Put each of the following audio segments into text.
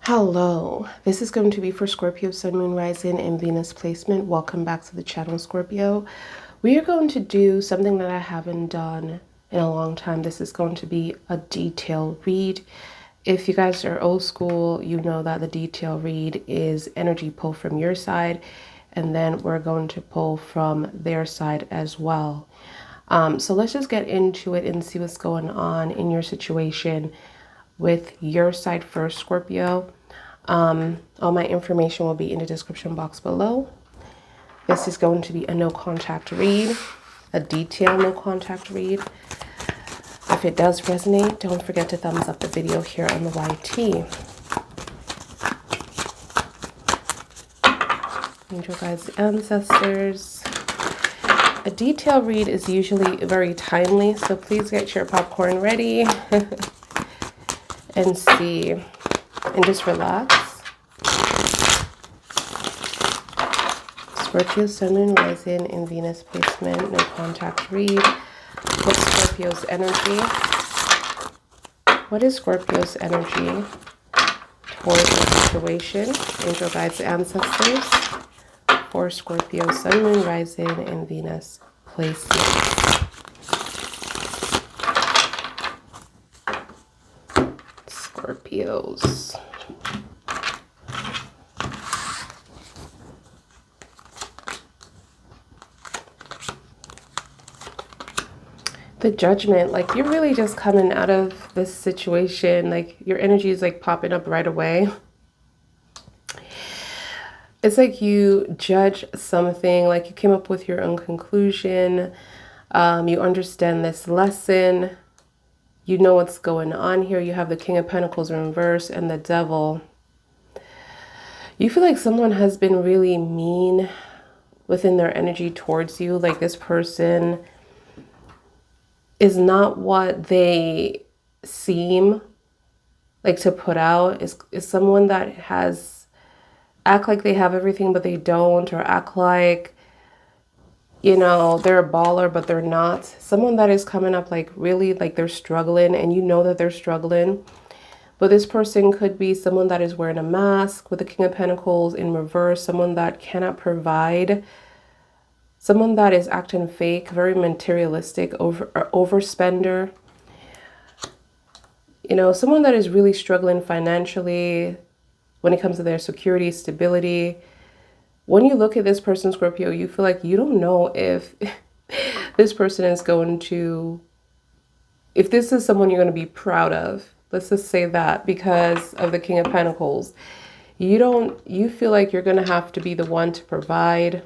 Hello, this is going to be for Scorpio, Sun, Moon, Rising, and Venus placement. Welcome back to the channel, Scorpio. We are going to do something that I haven't done in a long time. This is going to be a detailed read. If you guys are old school, you know that the detail read is energy pull from your side, and then we're going to pull from their side as well. So let's just get into it and see what's going on in your situation with your side first, Scorpio. All my information will be in the description box below. This is going to be a no contact read, a detailed no contact read. If it does resonate, don't forget to thumbs up the video here on the YT. Angel guides, ancestors. A detailed read is usually very timely, so please get your popcorn ready and see, and just relax. Scorpio, Sun, Moon, Rising, and Venus placement, no contact read. What's Scorpio's energy? What is Scorpio's energy towards the situation? Angel guides, ancestors for Scorpio, Sun, Moon, Rising, and Venus placement. Scorpios. The Judgment, like you're really just coming out of this situation, like your energy is like popping up right away. It's like you judge something, like you came up with your own conclusion. You understand this lesson. You know what's going on here. You have the King of Pentacles in reverse and the Devil. You feel like someone has been really mean within their energy towards you. Like this person is not what they seem like to put out. Is someone that has act like they have everything but they don't, or act like, you know, they're a baller but they're not. Someone that is coming up like really like they're struggling, and you know that they're struggling. But this person could be someone that is wearing a mask with the King of Pentacles in reverse, someone that cannot provide, someone that is acting fake, very materialistic, overspender. You know, someone that is really struggling financially when it comes to their security, stability. When you look at this person, Scorpio, you feel like you don't know if this person is going to, if this is someone you're going to be proud of. Let's just say that, because of the King of Pentacles. You feel like you're going to have to be the one to provide.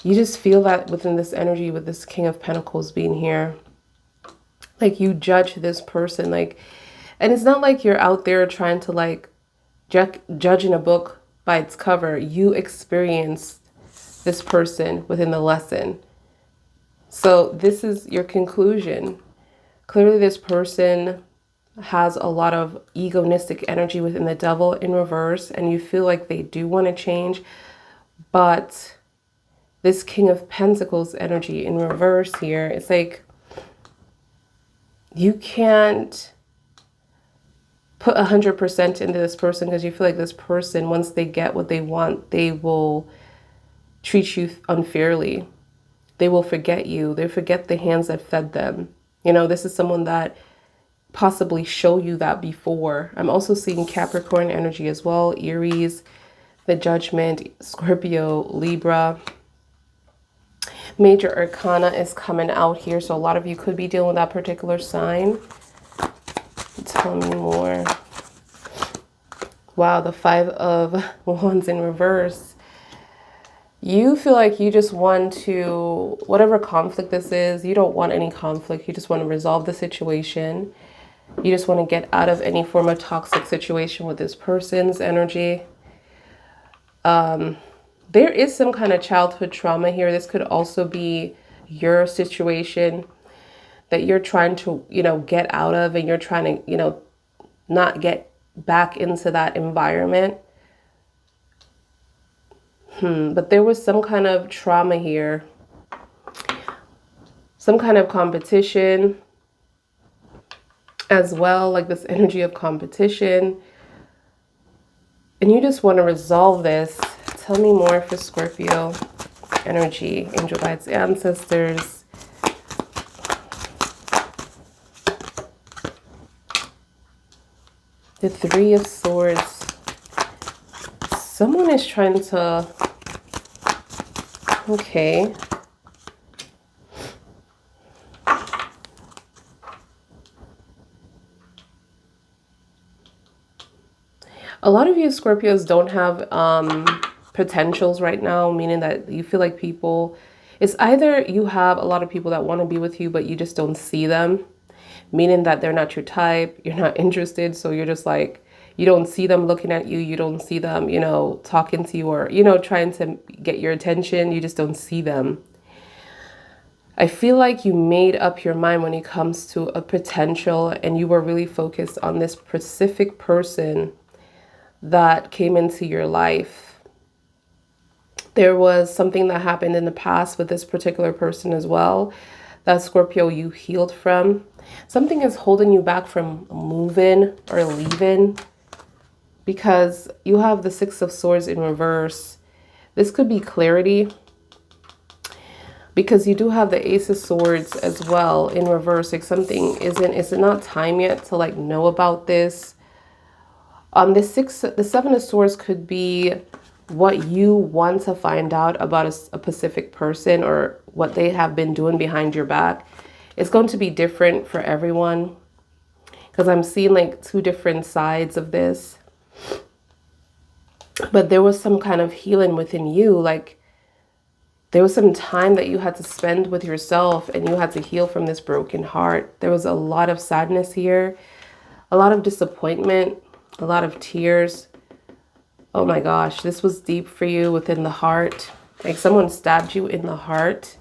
You just feel that within this energy with this King of Pentacles being here. Like you judge this person, like, and it's not like you're out there trying to like judging a book by its cover. You experienced this person within the lesson. So this is your conclusion. Clearly this person has a lot of egoistic energy within the Devil in reverse, and you feel like they do want to change, but this King of Pentacles energy in reverse here, it's like you can't put 100% into this person, because you feel like this person, once they get what they want, they will treat you unfairly. They will forget you. They forget the hands that fed them. You know, this is someone that possibly showed you that before. I'm also seeing Capricorn energy as well, Aries, the Judgment, Scorpio, Libra. Major Arcana is coming out here, so a lot of you could be dealing with that particular sign. Tell me more. Wow, the Five of Wands in reverse. You feel like you just want to, whatever conflict this is, you don't want any conflict. You just want to resolve the situation. You just want to get out of any form of toxic situation with this person's energy. There is some kind of childhood trauma here. This could also be your situation that you're trying to, you know, get out of, and you're trying to, you know, not get back into that environment. But there was some kind of trauma here, some kind of competition, as well, like this energy of competition. And you just want to resolve this. Tell me more for Scorpio energy, angel guides, ancestors. The Three of Swords. Someone is trying to, okay. A lot of you Scorpios don't have potentials right now, meaning that you feel like people, it's either you have a lot of people that want to be with you, but you just don't see them, meaning that they're not your type, you're not interested, so you're just like, you don't see them looking at you, you don't see them, you know, talking to you or, you know, trying to get your attention, you just don't see them. I feel like you made up your mind when it comes to a potential and you were really focused on this specific person that came into your life. There was something that happened in the past with this particular person as well that Scorpio you healed from. Something is holding you back from moving or leaving because you have the Six of Swords in reverse. This could be clarity because you do have the Ace of Swords as well in reverse. Like something is it not time yet to like know about this? The Seven of Swords could be what you want to find out about a specific person or what they have been doing behind your back. It's going to be different for everyone because I'm seeing like two different sides of this. But there was some kind of healing within you. Like there was some time that you had to spend with yourself and you had to heal from this broken heart. There was a lot of sadness here, a lot of disappointment, a lot of tears. Oh my gosh, this was deep for you within the heart. Like someone stabbed you in the heart.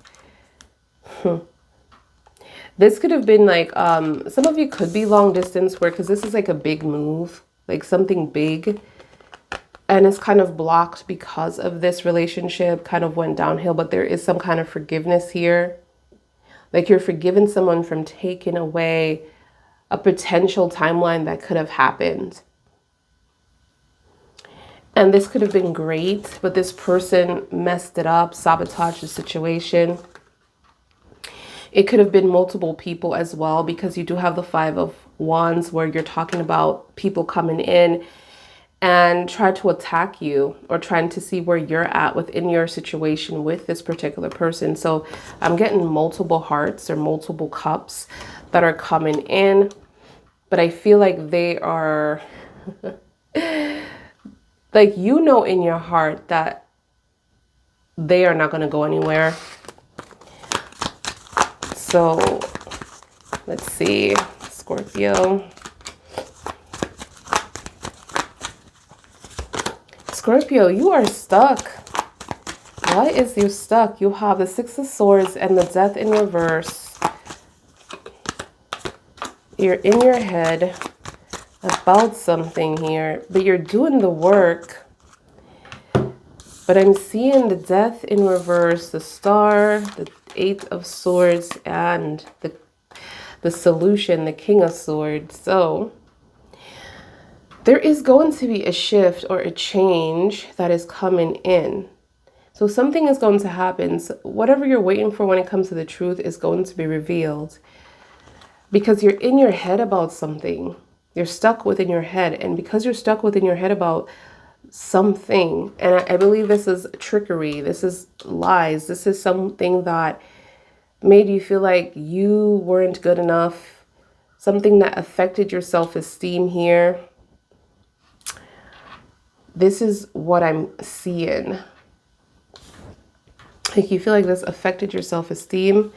This could have been like, some of you could be long distance work because this is like a big move, like something big. And it's kind of blocked because of this relationship kind of went downhill, but there is some kind of forgiveness here. Like you're forgiving someone from taking away a potential timeline that could have happened. And this could have been great, but this person messed it up, sabotaged the situation. It could have been multiple people as well, because you do have the Five of Wands where you're talking about people coming in and try to attack you or trying to see where you're at within your situation with this particular person. So I'm getting multiple hearts or multiple cups that are coming in, but I feel like they are... like, you know, in your heart that they are not going to go anywhere. So let's see, Scorpio. Scorpio, you are stuck. Why is you stuck? You have the Six of Swords and the Death in reverse. You're in your head about something here, but you're doing the work. But I'm seeing the Death in reverse, the Star, the Eight of Swords, and the solution, the King of Swords. So there is going to be a shift or a change that is coming in. So something is going to happen. So whatever you're waiting for when it comes to the truth is going to be revealed. Because you're in your head about something. You're stuck within your head. And because you're stuck within your head about something, and I believe this is trickery, this is lies, this is something that made you feel like you weren't good enough, something that affected your self-esteem here. This is what I'm seeing. Like you feel like this affected your self-esteem,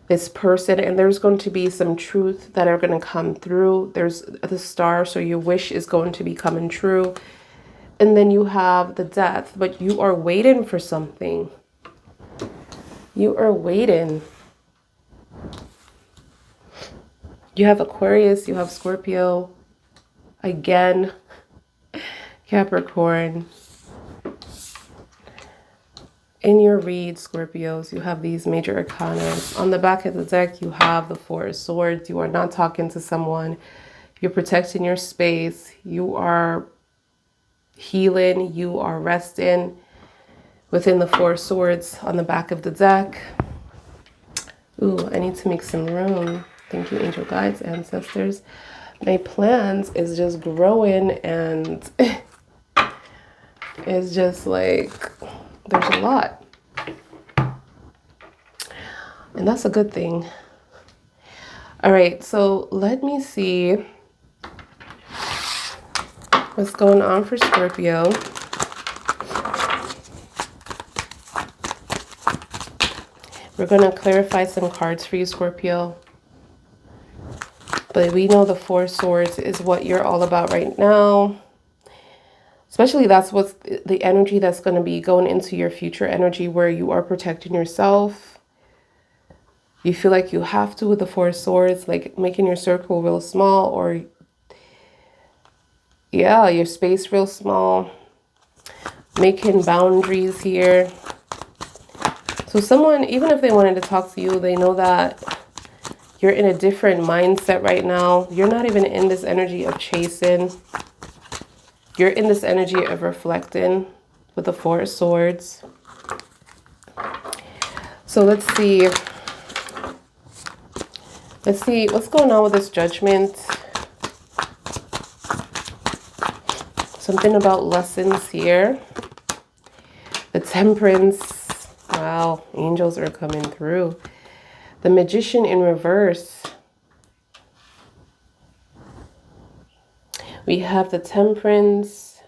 this person, and there's going to be some truth that are going to come through. There's the Star, so your wish is going to be coming true. And then you have the Death, but you are waiting for something. You are waiting. You have Aquarius, you have Scorpio, again, Capricorn. In your read, Scorpios, you have these major arcana. On the back of the deck, you have the Four of Swords. You are not talking to someone. You're protecting your space. You are healing. You are resting within the Four of Swords on the back of the deck. Ooh, I need to make some room. Thank you, angel guides, ancestors. My plans is just growing, and it's just like there's a lot. And that's a good thing. All right, so let me see what's going on for Scorpio. We're going to clarify some cards for you, Scorpio. But we know the Four of Swords is what you're all about right now. Especially that's what's the energy that's going to be going into your future energy, where you are protecting yourself. You feel like you have to with the Four of Swords, like making your circle real small, or yeah, your space real small. Making boundaries here. So someone, even if they wanted to talk to you, they know that you're in a different mindset right now. You're not even in this energy of chasing. You're in this energy of reflecting with the Four of Swords. So let's see. Let's see what's going on with this Judgment. Something about lessons here. The Temperance. Wow, angels are coming through. The Magician in reverse. We have the Temperance,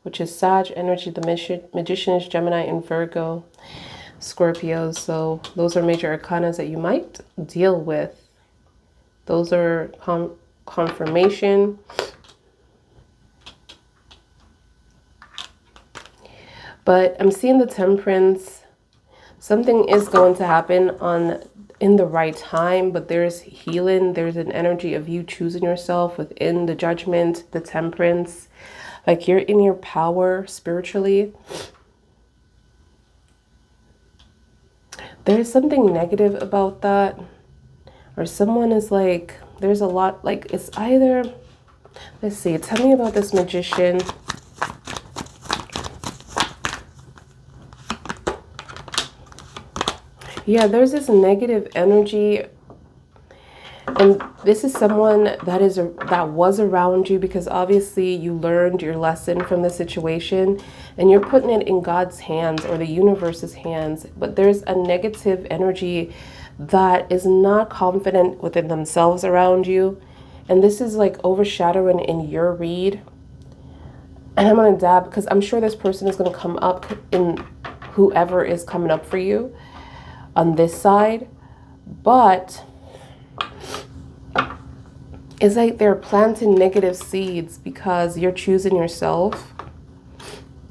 which is Sag energy. The Magician is Gemini and Virgo, Scorpio. So those are major arcanas that you might deal with. Those are confirmation. But I'm seeing the Temperance. Something is going to happen in the right time, but there's healing. There's an energy of you choosing yourself within the Judgment, the Temperance. Like you're in your power spiritually. There's something negative about that. Or someone is like, there's a lot, like it's either, let's see, tell me about this Magician. Yeah, there's this negative energy, and this is someone that was around you because obviously you learned your lesson from the situation, and you're putting it in God's hands or the universe's hands. But there's a negative energy that is not confident within themselves around you, and this is like overshadowing in your read. And I'm gonna dab because I'm sure this person is gonna come up in whoever is coming up for you on this side, but it's like they're planting negative seeds because you're choosing yourself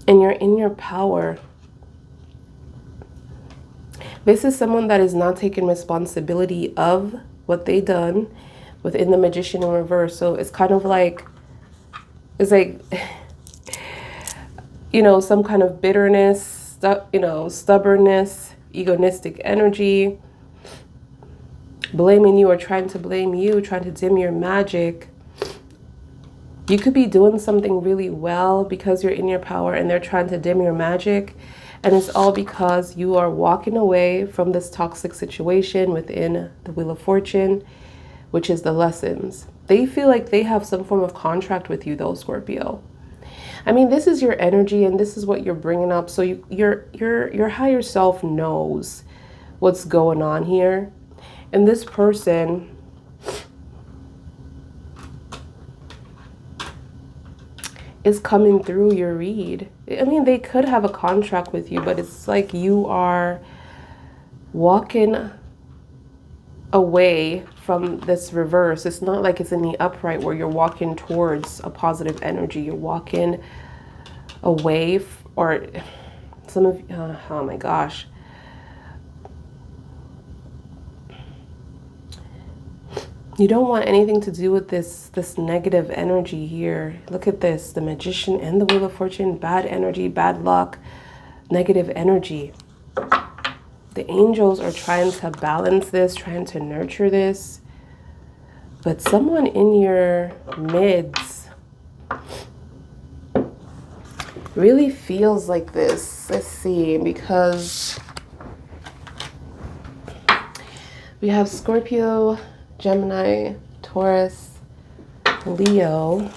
and you're in your power. This is someone that is not taking responsibility of what they done within the Magician in reverse. So it's kind of like, it's like, you know, some kind of bitterness, stubbornness, egoistic energy, blaming you or trying to blame you, trying to dim your magic. You could be doing something really well because you're in your power and they're trying to dim your magic. And it's all because you are walking away from this toxic situation within the Wheel of Fortune, which is the lessons. They feel like they have some form of contract with you though, Scorpio. I mean, this is your energy and this is what you're bringing up. So your higher self knows what's going on here. And this person is coming through your read. I mean, they could have a contract with you, but it's like you are walking away from this reverse. It's not like it's in the upright where you're walking towards a positive energy. You're walking away, or some of, oh my gosh. You don't want anything to do with this negative energy here. Look at this, the Magician and the Wheel of Fortune, bad energy, bad luck, negative energy. The angels are trying to balance this, trying to nurture this. But someone in your midst really feels like this. Let's see, because we have Scorpio, Gemini, Taurus, Leo,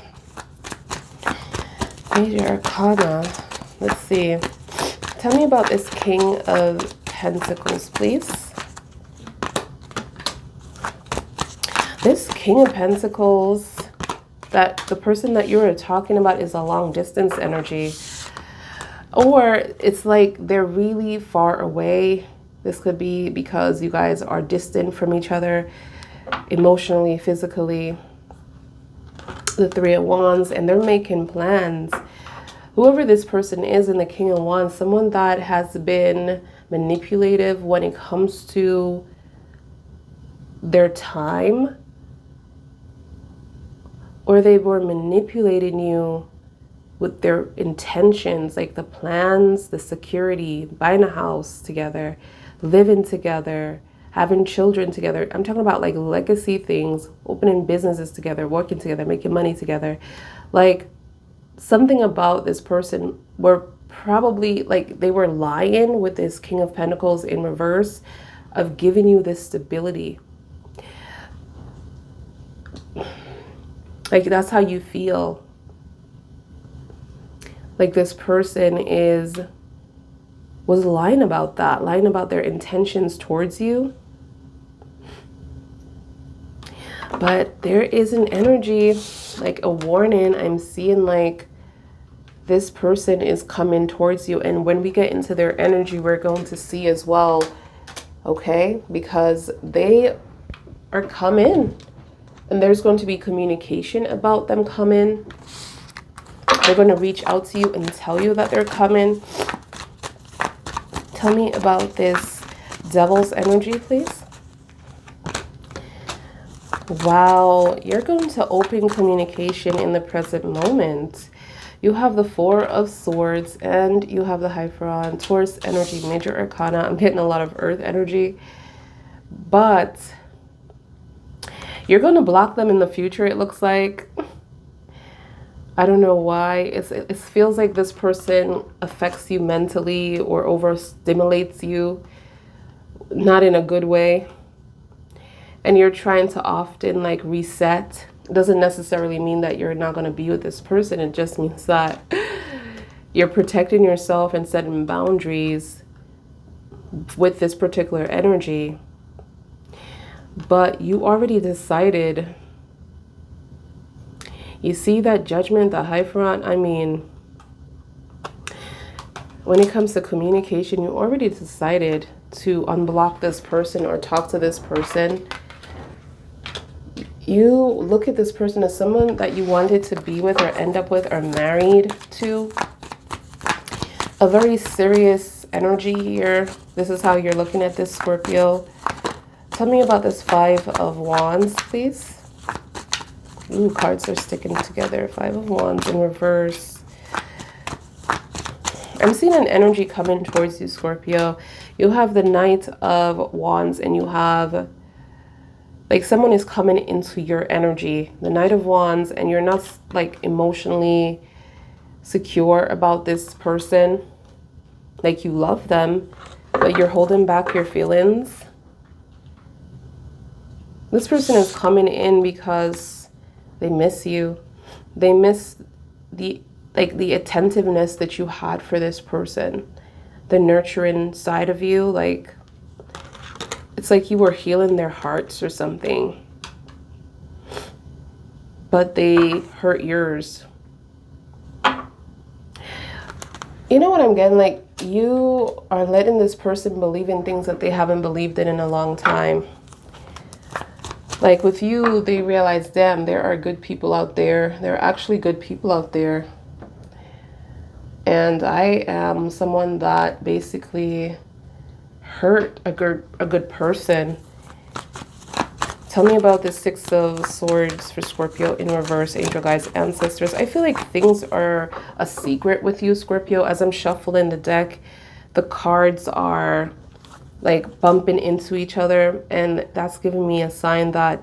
Major Arcana. Let's see. Tell me about this King of Pentacles, please. This King of Pentacles, that the person that you're talking about is a long distance energy. Or it's like they're really far away. This could be because you guys are distant from each other emotionally, physically. The Three of Wands, and they're making plans. Whoever this person is in the King of Wands, someone that has been manipulative when it comes to their time, or they were manipulating you with their intentions, like the plans, the security, buying a house together, living together, having children together. I'm talking about like legacy things, opening businesses together, working together, making money together. Like something about this person were probably like they were lying with this King of Pentacles in reverse of giving you this stability. Like that's how you feel. Like this person was lying about that, lying about their intentions towards you. But there is an energy, like a warning. I'm seeing like this person is coming towards you. And when we get into their energy, we're going to see as well, okay? Because they are coming. And there's going to be communication about them coming. They're going to reach out to you and tell you that they're coming. Tell me about this Devil's energy, please. Wow, you're going to open communication in the present moment. You have the Four of Swords and you have the Hierophant, Taurus energy, Major Arcana. I'm getting a lot of Earth energy. But you're going to block them in the future, it looks like. I don't know why. It feels like this person affects you mentally or overstimulates you, not in a good way. And you're trying to often like reset. It doesn't necessarily mean that you're not going to be with this person. It just means that you're protecting yourself and setting boundaries with this particular energy. But you already decided. You see that Judgment, the Hierophant? I mean, when it comes to communication, you already decided to unblock this person or talk to this person. You look at this person as someone that you wanted to be with or end up with or married to. A very serious energy here. This is how you're looking at this, Scorpio. Tell me about this Five of Wands, please. Ooh, cards are sticking together. Five of Wands in reverse. I'm seeing an energy coming towards you, Scorpio. You have the Knight of Wands and you have, like, someone is coming into your energy. The Knight of Wands, and you're not, like, emotionally secure about this person. Like, you love them, but you're holding back your feelings. This person is coming in because they miss you. They miss the attentiveness that you had for this person. The nurturing side of you. Like, it's like you were healing their hearts or something. But they hurt yours. You know what I'm getting? Like, you are letting this person believe in things that they haven't believed in a long time. Like with you, they realize, damn, there are good people out there. There are actually good people out there. And I am someone that basically hurt a good person. Tell me about the Six of Swords for Scorpio in reverse, angel guides, ancestors. I feel like things are a secret with you, Scorpio. As I'm shuffling the deck, the cards are like bumping into each other, and that's giving me a sign that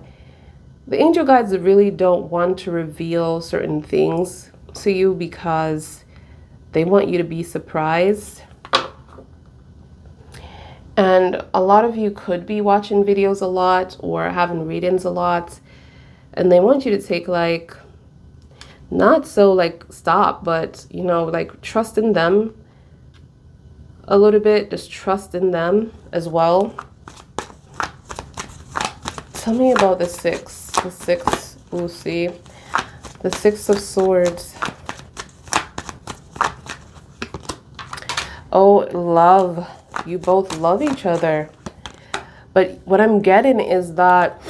the angel guides really don't want to reveal certain things to you because they want you to be surprised. And a lot of you could be watching videos a lot or having readings a lot, and they want you to take like, not so like stop, but you know, like trust in them a little bit. Just trust in them as well. Tell me about the six. The six, we'll see. The Six of Swords. Oh, love. You both love each other. But what I'm getting is that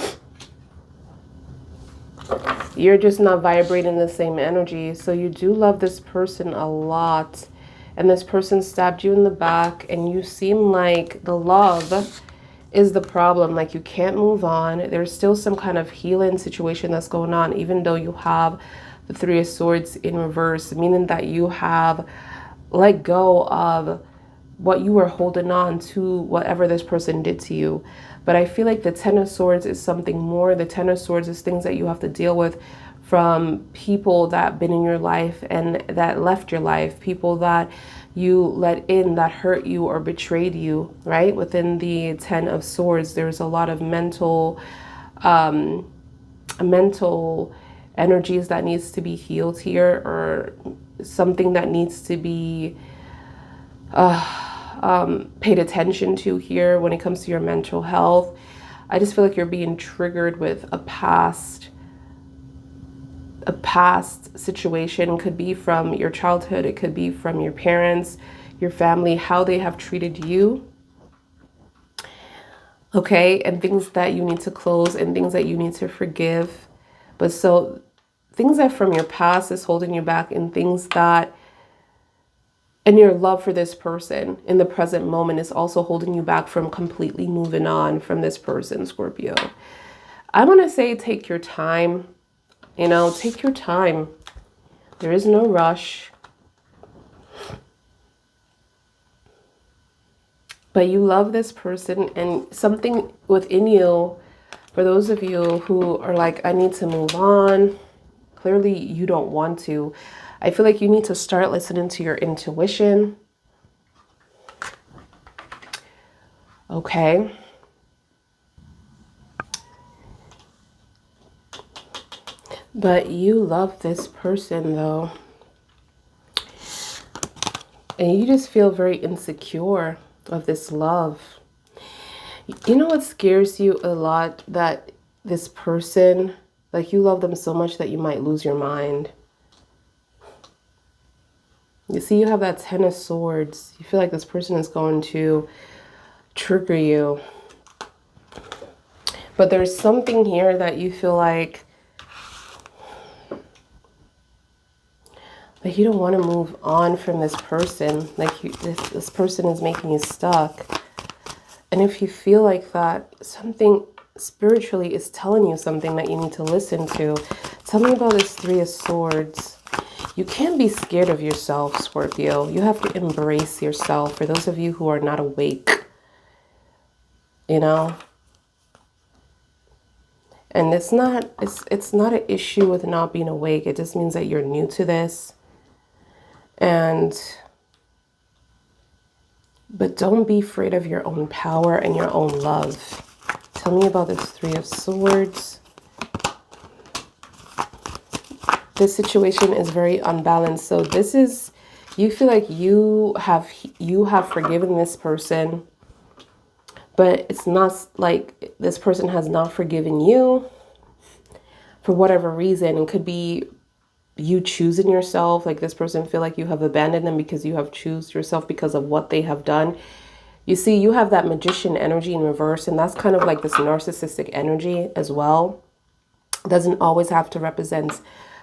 you're just not vibrating the same energy. So you do love this person a lot. And this person stabbed you in the back. And you seem like the love is the problem. Like you can't move on. There's still some kind of healing situation that's going on. Even though you have the Three of Swords in reverse. Meaning that you have let go of what you were holding on to, whatever this person did to you. But I feel like the Ten of Swords is something more. The Ten of Swords is things that you have to deal with from people that have been in your life and that left your life, people that you let in that hurt you or betrayed you, right? Within the Ten of Swords, there's a lot of mental energies that needs to be healed here, or something that needs to be paid attention to here when it comes to your mental health. I just feel like you're being triggered with a past situation. Could be from your childhood, it could be from your parents, your family, how they have treated you. Okay, and things that you need to close and things that you need to forgive. But so things that from your past is holding you back, and things that, and your love for this person in the present moment is also holding you back from completely moving on from this person, Scorpio. I want to say take your time, you know, take your time. There is no rush. But you love this person, and something within you, for those of you who are like, I need to move on, clearly you don't want to. I feel like you need to start listening to your intuition. Okay. But you love this person though. And you just feel very insecure of this love. You know what scares you a lot? That this person, like you love them so much that you might lose your mind. You see, you have that Ten of Swords. You feel like this person is going to trigger you. But there's something here that you feel like you don't want to move on from this person. Like this person is making you stuck. And if you feel like that, something spiritually is telling you something that you need to listen to. Tell me about this Three of Swords. You can't be scared of yourself, Scorpio. You have to embrace yourself. For those of you who are not awake, you know. And it's not an issue with not being awake. It just means that you're new to this. But don't be afraid of your own power and your own love. Tell me about this Three of Swords. This situation is very unbalanced. So this is, you feel like you have forgiven this person, but it's not like this person has not forgiven you for whatever reason. It could be you choosing yourself. Like this person feel like you have abandoned them because you have choose yourself because of what they have done. You see, you have that Magician energy in reverse, and that's kind of like this narcissistic energy as well. It doesn't always have to represent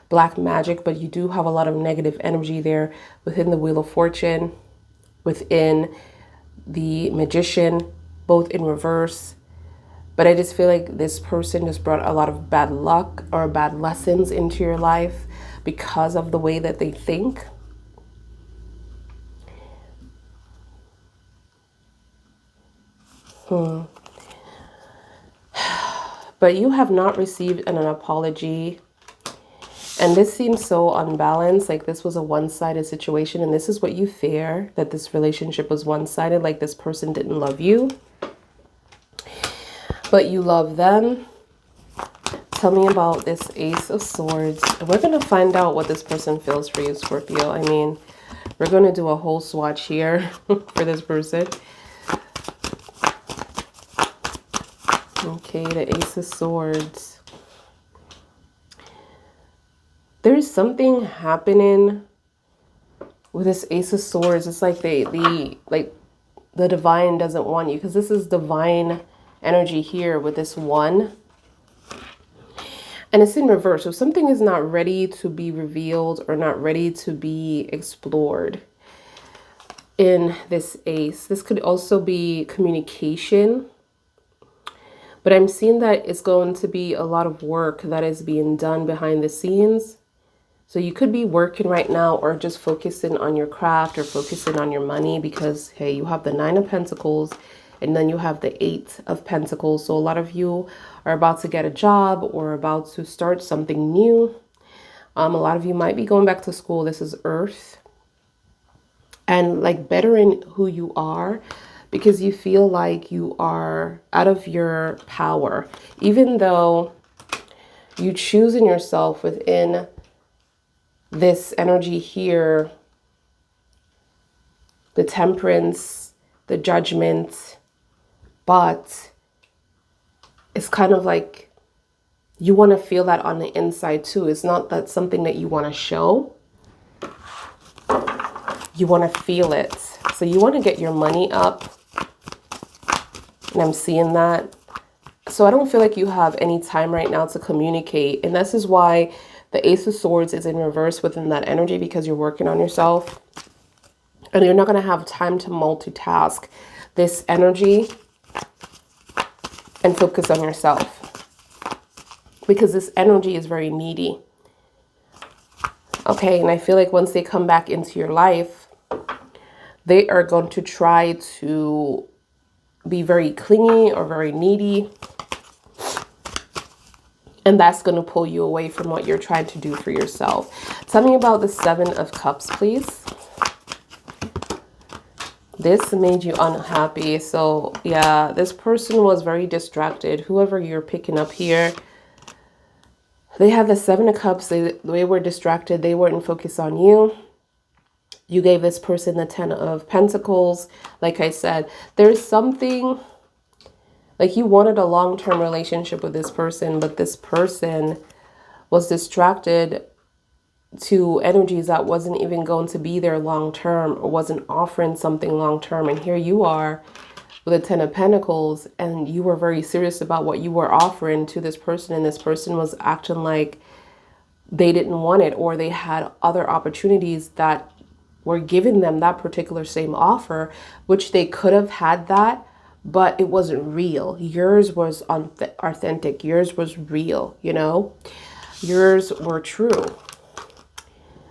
black magic, but you do have a lot of negative energy there within the Wheel of Fortune, within the Magician, both in reverse. But I just feel like this person just brought a lot of bad luck or bad lessons into your life because of the way that they think. But you have not received an apology. And this seems so unbalanced, like this was a one-sided situation, and this is what you fear, that this relationship was one-sided, like this person didn't love you, but you love them. Tell me about this Ace of Swords. And we're going to find out what this person feels for you, Scorpio. I mean, we're going to do a whole swatch here for this person. Okay, the Ace of Swords. There's something happening with this Ace of Swords. It's like the divine doesn't want you, because this is divine energy here with this one. And it's in reverse. So something is not ready to be revealed or not ready to be explored in this Ace. This could also be communication. But I'm seeing that it's going to be a lot of work that is being done behind the scenes. So you could be working right now or just focusing on your craft or focusing on your money, because, hey, you have the 9 of Pentacles and then you have the 8 of Pentacles. So a lot of you are about to get a job or about to start something new. A lot of you might be going back to school. This is Earth. And like bettering who you are, because you feel like you are out of your power. Even though you choose in yourself within this energy here, the Temperance, the Judgment, but it's kind of like you want to feel that on the inside too. It's not that something that you want to show. You want to feel it. So you want to get your money up. And I'm seeing that. So I don't feel like you have any time right now to communicate. And this is why the Ace of Swords is in reverse within that energy, because you're working on yourself. And you're not going to have time to multitask this energy and focus on yourself, because this energy is very needy. Okay, and I feel like once they come back into your life, they are going to try to be very clingy or very needy. And that's going to pull you away from what you're trying to do for yourself. Tell me about the 7 of Cups, please. This made you unhappy. So yeah, this person was very distracted. Whoever you're picking up here, they have the 7 of Cups. They were distracted. They weren't focused on you. You gave this person the 10 of Pentacles. Like I said, there's something like you wanted a long-term relationship with this person, but this person was distracted to energies that wasn't even going to be there long-term, or wasn't offering something long-term. And here you are with the 10 of Pentacles, and you were very serious about what you were offering to this person, and this person was acting like they didn't want it, or they had other opportunities that were giving them that particular same offer, which they could have had that, but it wasn't real. Yours was authentic. Yours was real, you know? Yours were true.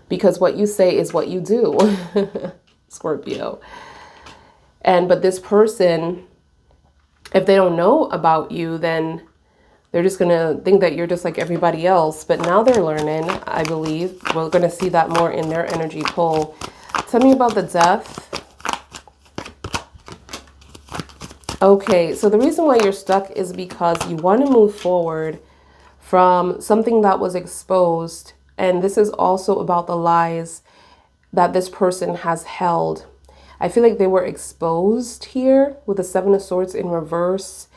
Because what you say is what you do, Scorpio. But this person, if they don't know about you, then they're just going to think that you're just like everybody else. But now they're learning, I believe. We're going to see that more in their energy pull. Tell me about the Death. Okay, so the reason why you're stuck is because you want to move forward from something that was exposed. And this is also about the lies that this person has held. I feel like they were exposed here with the 7 of Swords in reverse.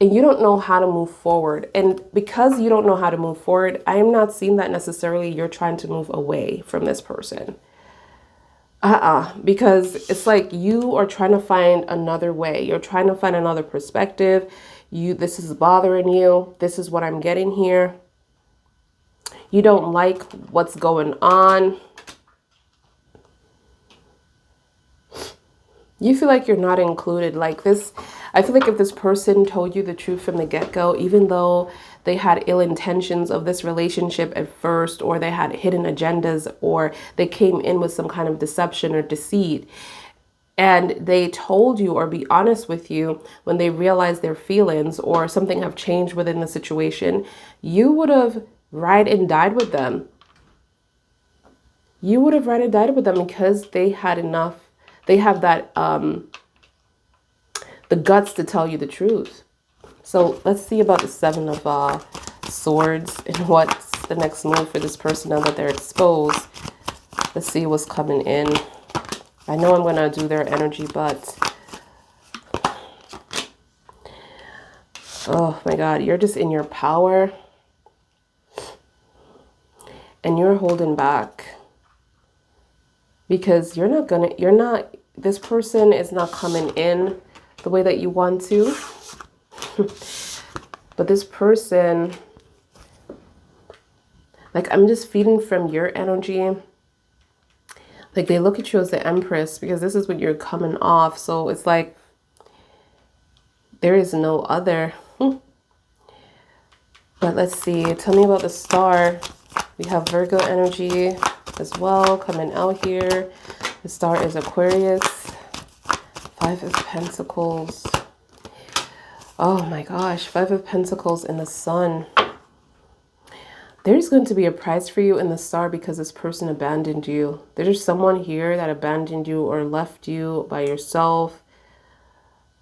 And you don't know how to move forward. And because you don't know how to move forward, I am not seeing that necessarily you're trying to move away from this person. Because it's like you are trying to find another way. You're trying to find another perspective. This is bothering you. This is what I'm getting here. You don't like what's going on. You feel like you're not included. Like this, I feel like if this person told you the truth from the get-go, even though they had ill intentions of this relationship at first, or they had hidden agendas, or they came in with some kind of deception or deceit, and they told you or be honest with you when they realized their feelings or something have changed within the situation, you would have ride and died with them. You would have ride and died with them because they had enough. They have that, the guts to tell you the truth. So let's see about the Seven of Swords and what's the next move for this person now that they're exposed. Let's see what's coming in. I know I'm going to do their energy, but oh my God, you're just in your power and you're holding back because this person is not coming in the way that you want to. But this person, like, I'm just feeding from your energy. Like, they look at you as the Empress because this is what you're coming off. So it's like there is no other. But let's see. Tell me about the Star. We have Virgo energy as well coming out here. The Star is Aquarius. Five of Pentacles. Oh my gosh. Five of Pentacles and the Sun. There's going to be a prize for you in the Star because this person abandoned you. There's someone here that abandoned you or left you by yourself,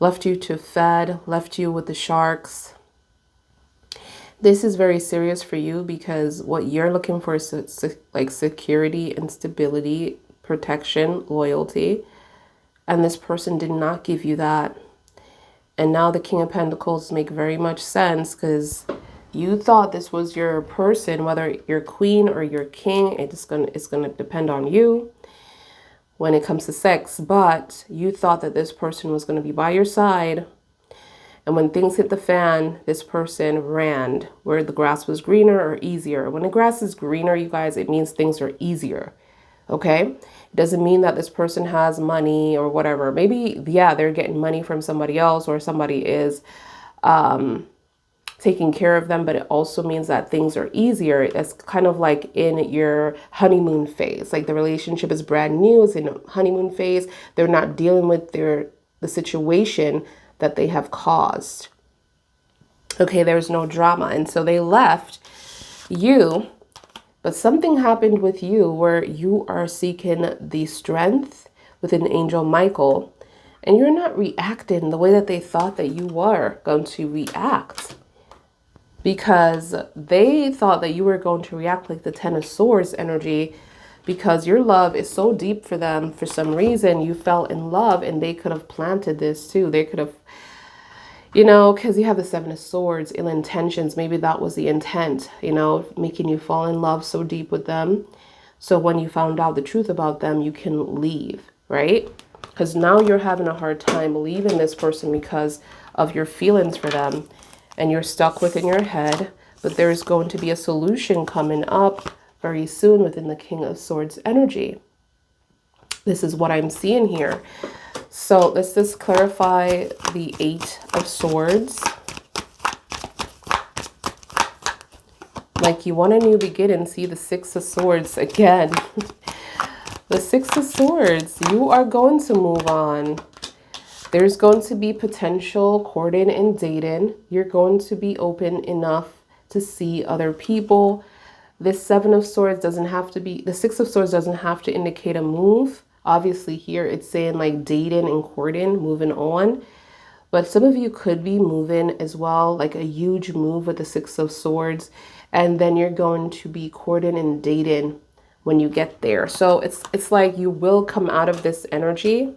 left you to fed, left you with the sharks. This is very serious for you because what you're looking for is like security and stability, protection, loyalty. And this person did not give you that. And now the King of Pentacles make very much sense because you thought this was your person, whether you're queen or you're king. It's gonna depend on you when it comes to sex. But you thought that this person was gonna be by your side, and when things hit the fan, this person ran where the grass was greener or easier. When the grass is greener, you guys, it means things are easier. Okay, it doesn't mean that this person has money or whatever. Maybe, yeah, they're getting money from somebody else or somebody is taking care of them, but it also means that things are easier. It's kind of like in your honeymoon phase. Like the relationship is brand new, it's in honeymoon phase. They're not dealing with the situation that they have caused. Okay, there's no drama. And so they left you, but something happened with you where you are seeking the strength within Angel Michael, and you're not reacting the way that they thought that you were going to react. Because they thought that you were going to react like the Ten of Swords energy because your love is so deep for them. For some reason, you fell in love and they could have planted this too. They could have, you know, because you have the Seven of Swords, ill intentions. Maybe that was the intent, you know, making you fall in love so deep with them. So when you found out the truth about them, you can leave, right? Because now you're having a hard time leaving this person because of your feelings for them. And you're stuck within your head, but there's going to be a solution coming up very soon within the King of Swords energy. This is what I'm seeing here. So let's just clarify the Eight of Swords. Like you want a new beginning. See the Six of Swords again. The Six of Swords. You are going to move on. There's going to be potential courting and dating. You're going to be open enough to see other people. This Seven of Swords doesn't have to be, the Six of Swords doesn't have to indicate a move. Obviously here it's saying like dating and courting, moving on. But some of you could be moving as well, like a huge move with the Six of Swords. And then you're going to be courting and dating when you get there. So it's like you will come out of this energy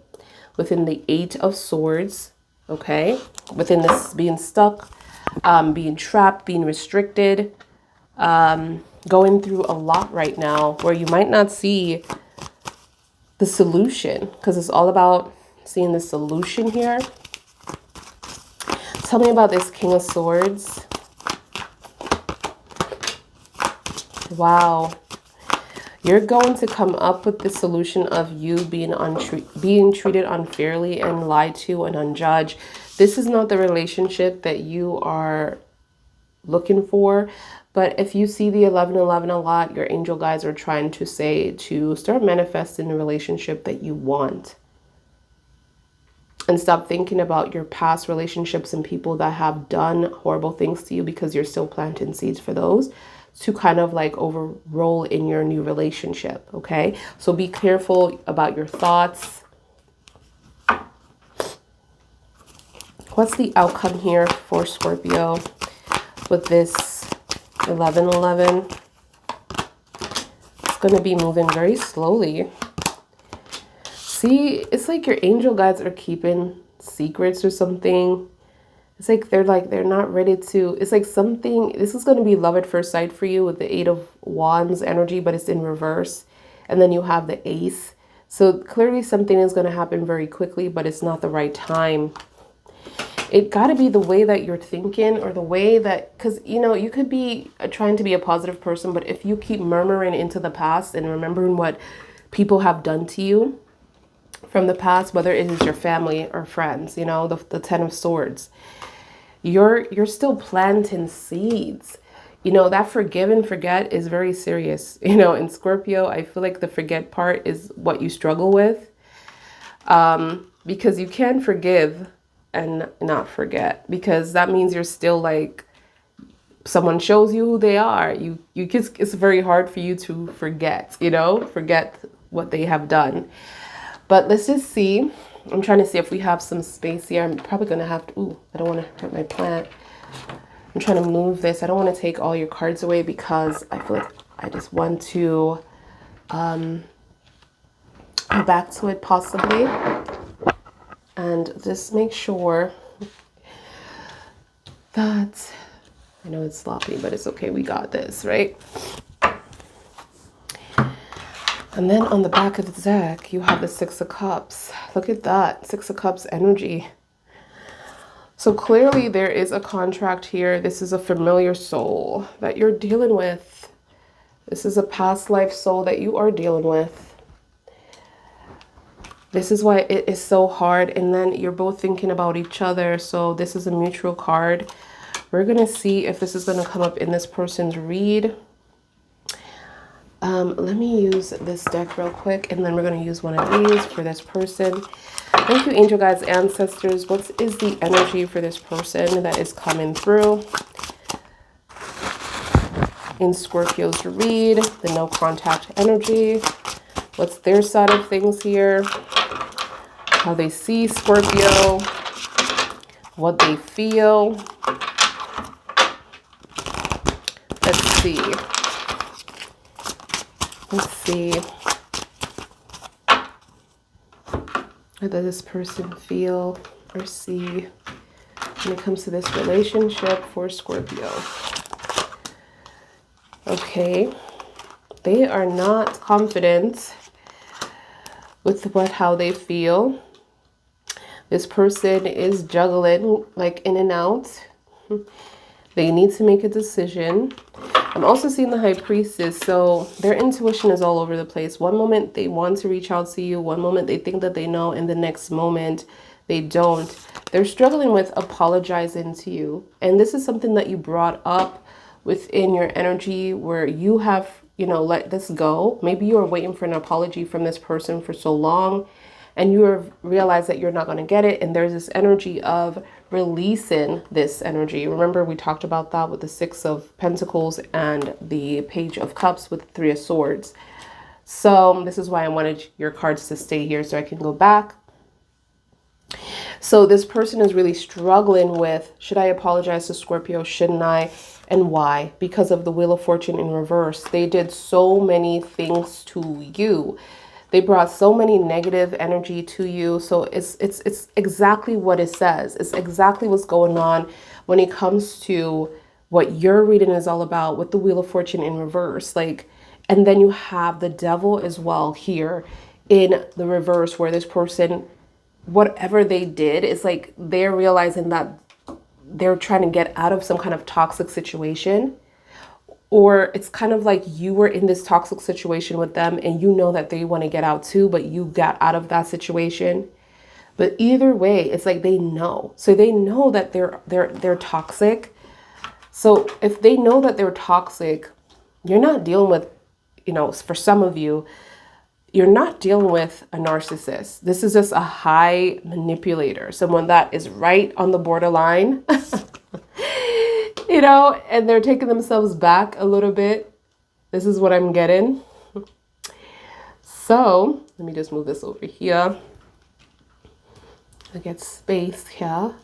within the Eight of Swords, okay? Within this being stuck, being trapped, being restricted, going through a lot right now where you might not see the solution because it's all about seeing the solution here. Tell me about this King of Swords. Wow. You're going to come up with the solution of you being treated unfairly and lied to and unjudged. This is not the relationship that you are looking for. But if you see the 1111 a lot, your angel guides are trying to say to start manifesting the relationship that you want. and stop thinking about your past relationships and people that have done horrible things to you, because you're still planting seeds for those to kind of like overroll in your new relationship. Okay, so be careful about your thoughts. What's the outcome here for Scorpio with this 1111? It's going to be moving very slowly. See, it's like your angel guides are keeping secrets or something. It's like they're not ready to, it's like something, this is going to be love at first sight for you with the 8 of Wands energy, but it's in reverse. And then you have the Ace. So clearly something is going to happen very quickly, but it's not the right time. It got to be the way that you're thinking, or the way that, because, you know, you could be trying to be a positive person, but if you keep murmuring into the past and remembering what people have done to you from the past, whether it is your family or friends, you know, the 10 of Swords, you're still planting seeds. You know, that forgive and forget is very serious. You know, in Scorpio, I feel like the forget part is what you struggle with, because you can forgive and not forget, because that means you're still like, someone shows you who they are. It's very hard for you to forget, you know, forget what they have done. But let's just see. I'm trying to see if we have some space here. I'm probably going to have to, ooh, I don't want to hurt my plant. I'm trying to move this. I don't want to take all your cards away, because I feel like I just want to go back to it possibly. And just make sure that, I know it's sloppy, but it's okay. We got this, right? And then on the back of the deck, you have the 6 of Cups. Look at that, 6 of Cups energy. So clearly there is a contract here. This is a familiar soul that you're dealing with. This is a past life soul that you are dealing with. This is why it is so hard. And then you're both thinking about each other. So this is a mutual card. We're going to see if this is going to come up in this person's read. Let me use this deck real quick, and then we're going to use one of these for this person. Thank you, angel guides, ancestors. What is the energy for this person that is coming through in Scorpio's read? The no contact energy. What's their side of things here? How they see Scorpio. What they feel. Let's see. Let's see. What does this person feel or see when it comes to this relationship for Scorpio? Okay. They are not confident with how they feel. This person is juggling like in and out. They need to make a decision. I'm also seeing the High Priestess, so their intuition is all over the place. One moment they want to reach out to you, one moment they think that they know, and the next moment they don't. They're struggling with apologizing to you. And this is something that you brought up within your energy, where you have, you know, let this go. Maybe you were waiting for an apology from this person for so long, and you realize that you're not going to get it. And there's this energy of releasing this energy. Remember, we talked about that with the 6 of Pentacles and the Page of Cups with 3 of Swords. So this is why I wanted your cards to stay here so I can go back. So this person is really struggling with, should I apologize to Scorpio? Shouldn't I? And why? Because of the Wheel of Fortune in reverse. They did so many things to you. They brought so many negative energy to you. So it's exactly what it says. It's exactly what's going on when it comes to what your reading is all about with the Wheel of Fortune in reverse. Like, and then you have the Devil as well here in the reverse, where this person, whatever they did, it's like they're realizing that they're trying to get out of some kind of toxic situation. Or it's kind of like you were in this toxic situation with them and you know that they want to get out too, but you got out of that situation. But either way, it's like they know. So they know that they're toxic. So if they know that they're toxic, you're not dealing with, you know, for some of you, you're not dealing with a narcissist. This is just a high manipulator, someone that is right on the borderline, you know, and they're taking themselves back a little bit. This is what I'm getting. So let me just move this over here. I get space here.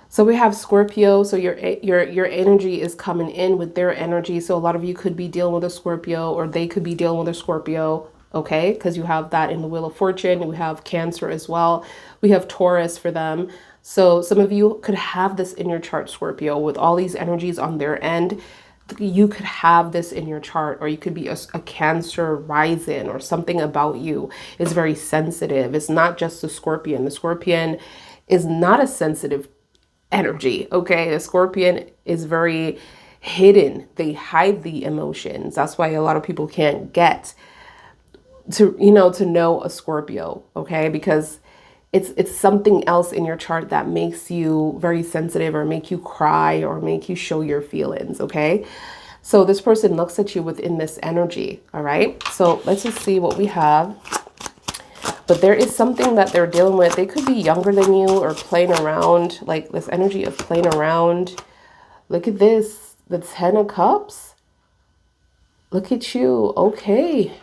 So we have Scorpio. So your energy is coming in with their energy. So a lot of you could be dealing with a Scorpio, or they could be dealing with a Scorpio. Okay, because you have that in the Wheel of Fortune. We have Cancer as well. We have Taurus for them. So some of you could have this in your chart, Scorpio, with all these energies on their end. You could have this in your chart, or you could be a Cancer rising, or something about you is very sensitive. It's not just the Scorpion. The Scorpion is not a sensitive energy. Okay, the Scorpion is very hidden. They hide the emotions. That's why a lot of people can't get to, you know, to know a Scorpio. Okay, because it's something else in your chart that makes you very sensitive, or make you cry, or make you show your feelings. Okay, so this person looks at you within this energy. All right, so let's just see what we have. But there is something that they're dealing with. They could be younger than you, or playing around, like this energy of playing around. Look at this, the 10 of Cups. Look at you. Okay.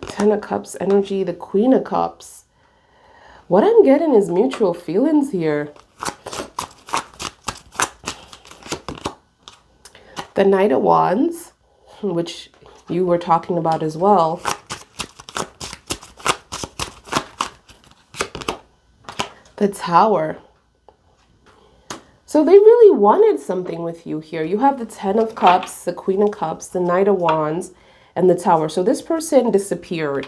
10 of Cups energy, the Queen of Cups. What I'm getting is mutual feelings here. The Knight of Wands, which you were talking about as well. The Tower. So they really wanted something with you here. You have the 10 of Cups, the Queen of Cups, the Knight of Wands, and the Tower. So this person disappeared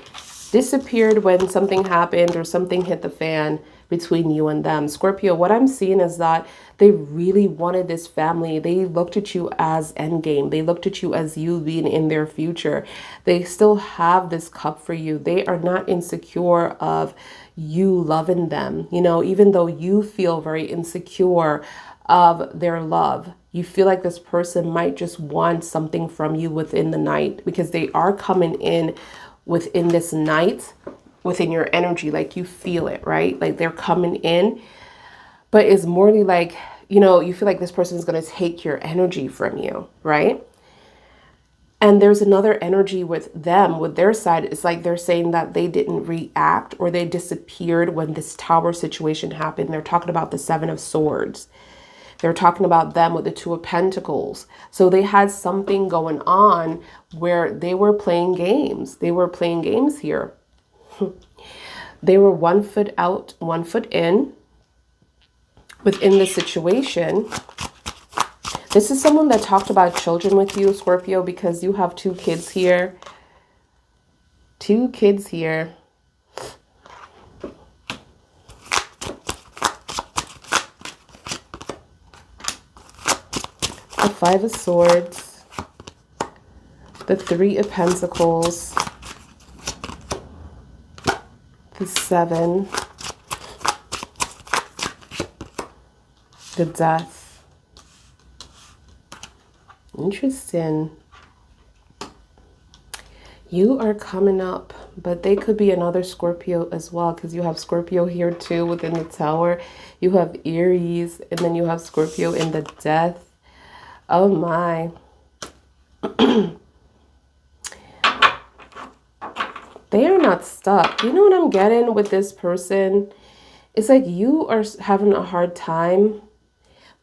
when something happened, or something hit the fan between you and them. Scorpio, what I'm seeing is that they really wanted this family. They looked at you as endgame. They looked at you as you being in their future. They still have this cup for you. They are not insecure of you loving them. You know, even though you feel very insecure of their love, you feel like this person might just want something from you within the night, because they are coming in within this night, within your energy. Like you feel it, right? Like they're coming in, but it's more like, you know, you feel like this person is going to take your energy from you, right? And there's another energy with them, with their side. It's like they're saying that they didn't react, or they disappeared when this Tower situation happened. They're talking about the 7 of Swords. They're talking about them with the 2 of Pentacles. So they had something going on where they were playing games. They were playing games here. They were 1 foot out, 1 foot in within the situation. This is someone that talked about children with you, Scorpio, because you have 2 kids here. 2 kids here. The 5 of Swords, the 3 of Pentacles, the 7, the Death. Interesting. You are coming up, but they could be another Scorpio as well, because you have Scorpio here too within the Tower. You have Aries, and then you have Scorpio in the Death. Oh my. They are not stuck. You know what I'm getting with this person? It's like you are having a hard time,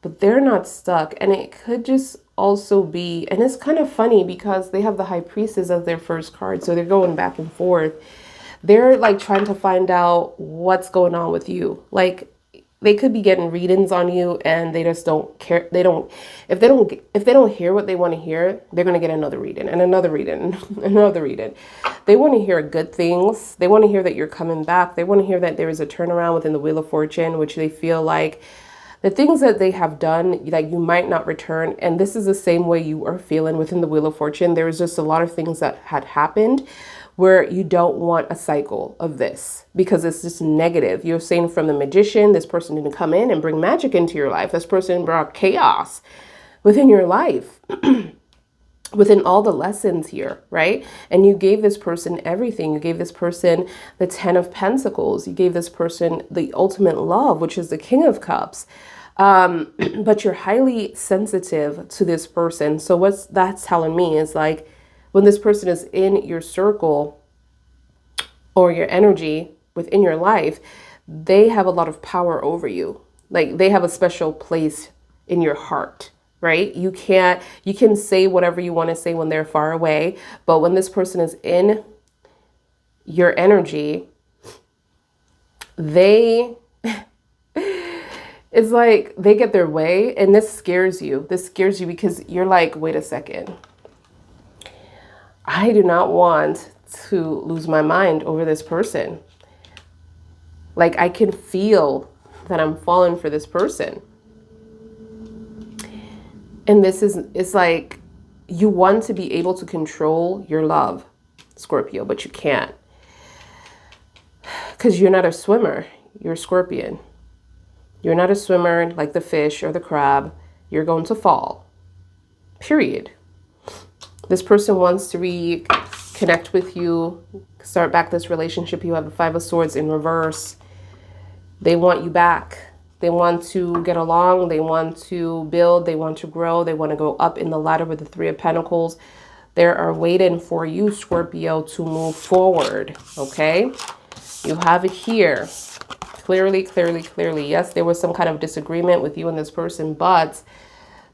but they're not stuck. And it could just also be, and it's kind of funny because they have the High Priestess as their first card. So they're going back and forth. They're like trying to find out what's going on with you. Like, they could be getting readings on you, and they just don't care. If they don't hear what they want to hear, they're going to get another reading and another reading and another reading. They want to hear good things. They want to hear that you're coming back. They want to hear that there is a turnaround within the Wheel of Fortune, which they feel like the things that they have done, that you might not return. And this is the same way you are feeling within the Wheel of Fortune. There was just a lot of things that had happened where you don't want a cycle of this, because it's just negative. You're saying from the Magician, this person didn't come in and bring magic into your life. This person brought chaos within your life. within all the lessons here, right? And you gave this person everything. You gave this person the 10 of Pentacles. You gave this person the ultimate love, which is the King of Cups. But you're highly sensitive to this person. So what's that's telling me is like when this person is in your circle or your energy within your life, they have a lot of power over you. Like they have a special place in your heart, right? You can say whatever you want to say when they're far away, but when this person is in your energy, they it's like they get their way, and this scares you. This scares you because you're like, wait a second. I do not want to lose my mind over this person. Like I can feel that I'm falling for this person. And it's like you want to be able to control your love, Scorpio, but you can't. Because you're not a swimmer. You're a Scorpion. You're not a swimmer like the fish or the crab. You're going to fall. Period. This person wants to reconnect with you, start back this relationship. You have the Five of Swords in reverse. They want you back. They want to get along. They want to build. They want to grow. They want to go up in the ladder with the Three of Pentacles. They are waiting for you, Scorpio, to move forward. Okay? You have it here. Clearly, clearly, clearly. Yes, there was some kind of disagreement with you and this person, but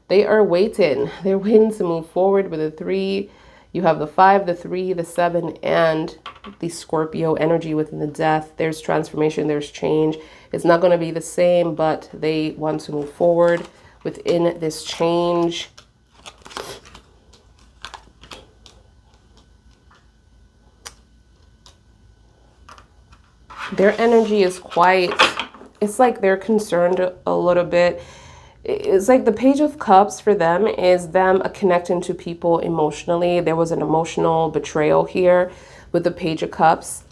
they are waiting. They're waiting to move forward with the 3. You have the 5, the 3, the 7, and the Scorpio energy within the Death. There's transformation. There's change. It's not going to be the same, but they want to move forward within this change. Their energy is quite, it's like they're concerned a little bit. It's like the Page of Cups for them is them connecting to people emotionally. There was an emotional betrayal here with the Page of Cups.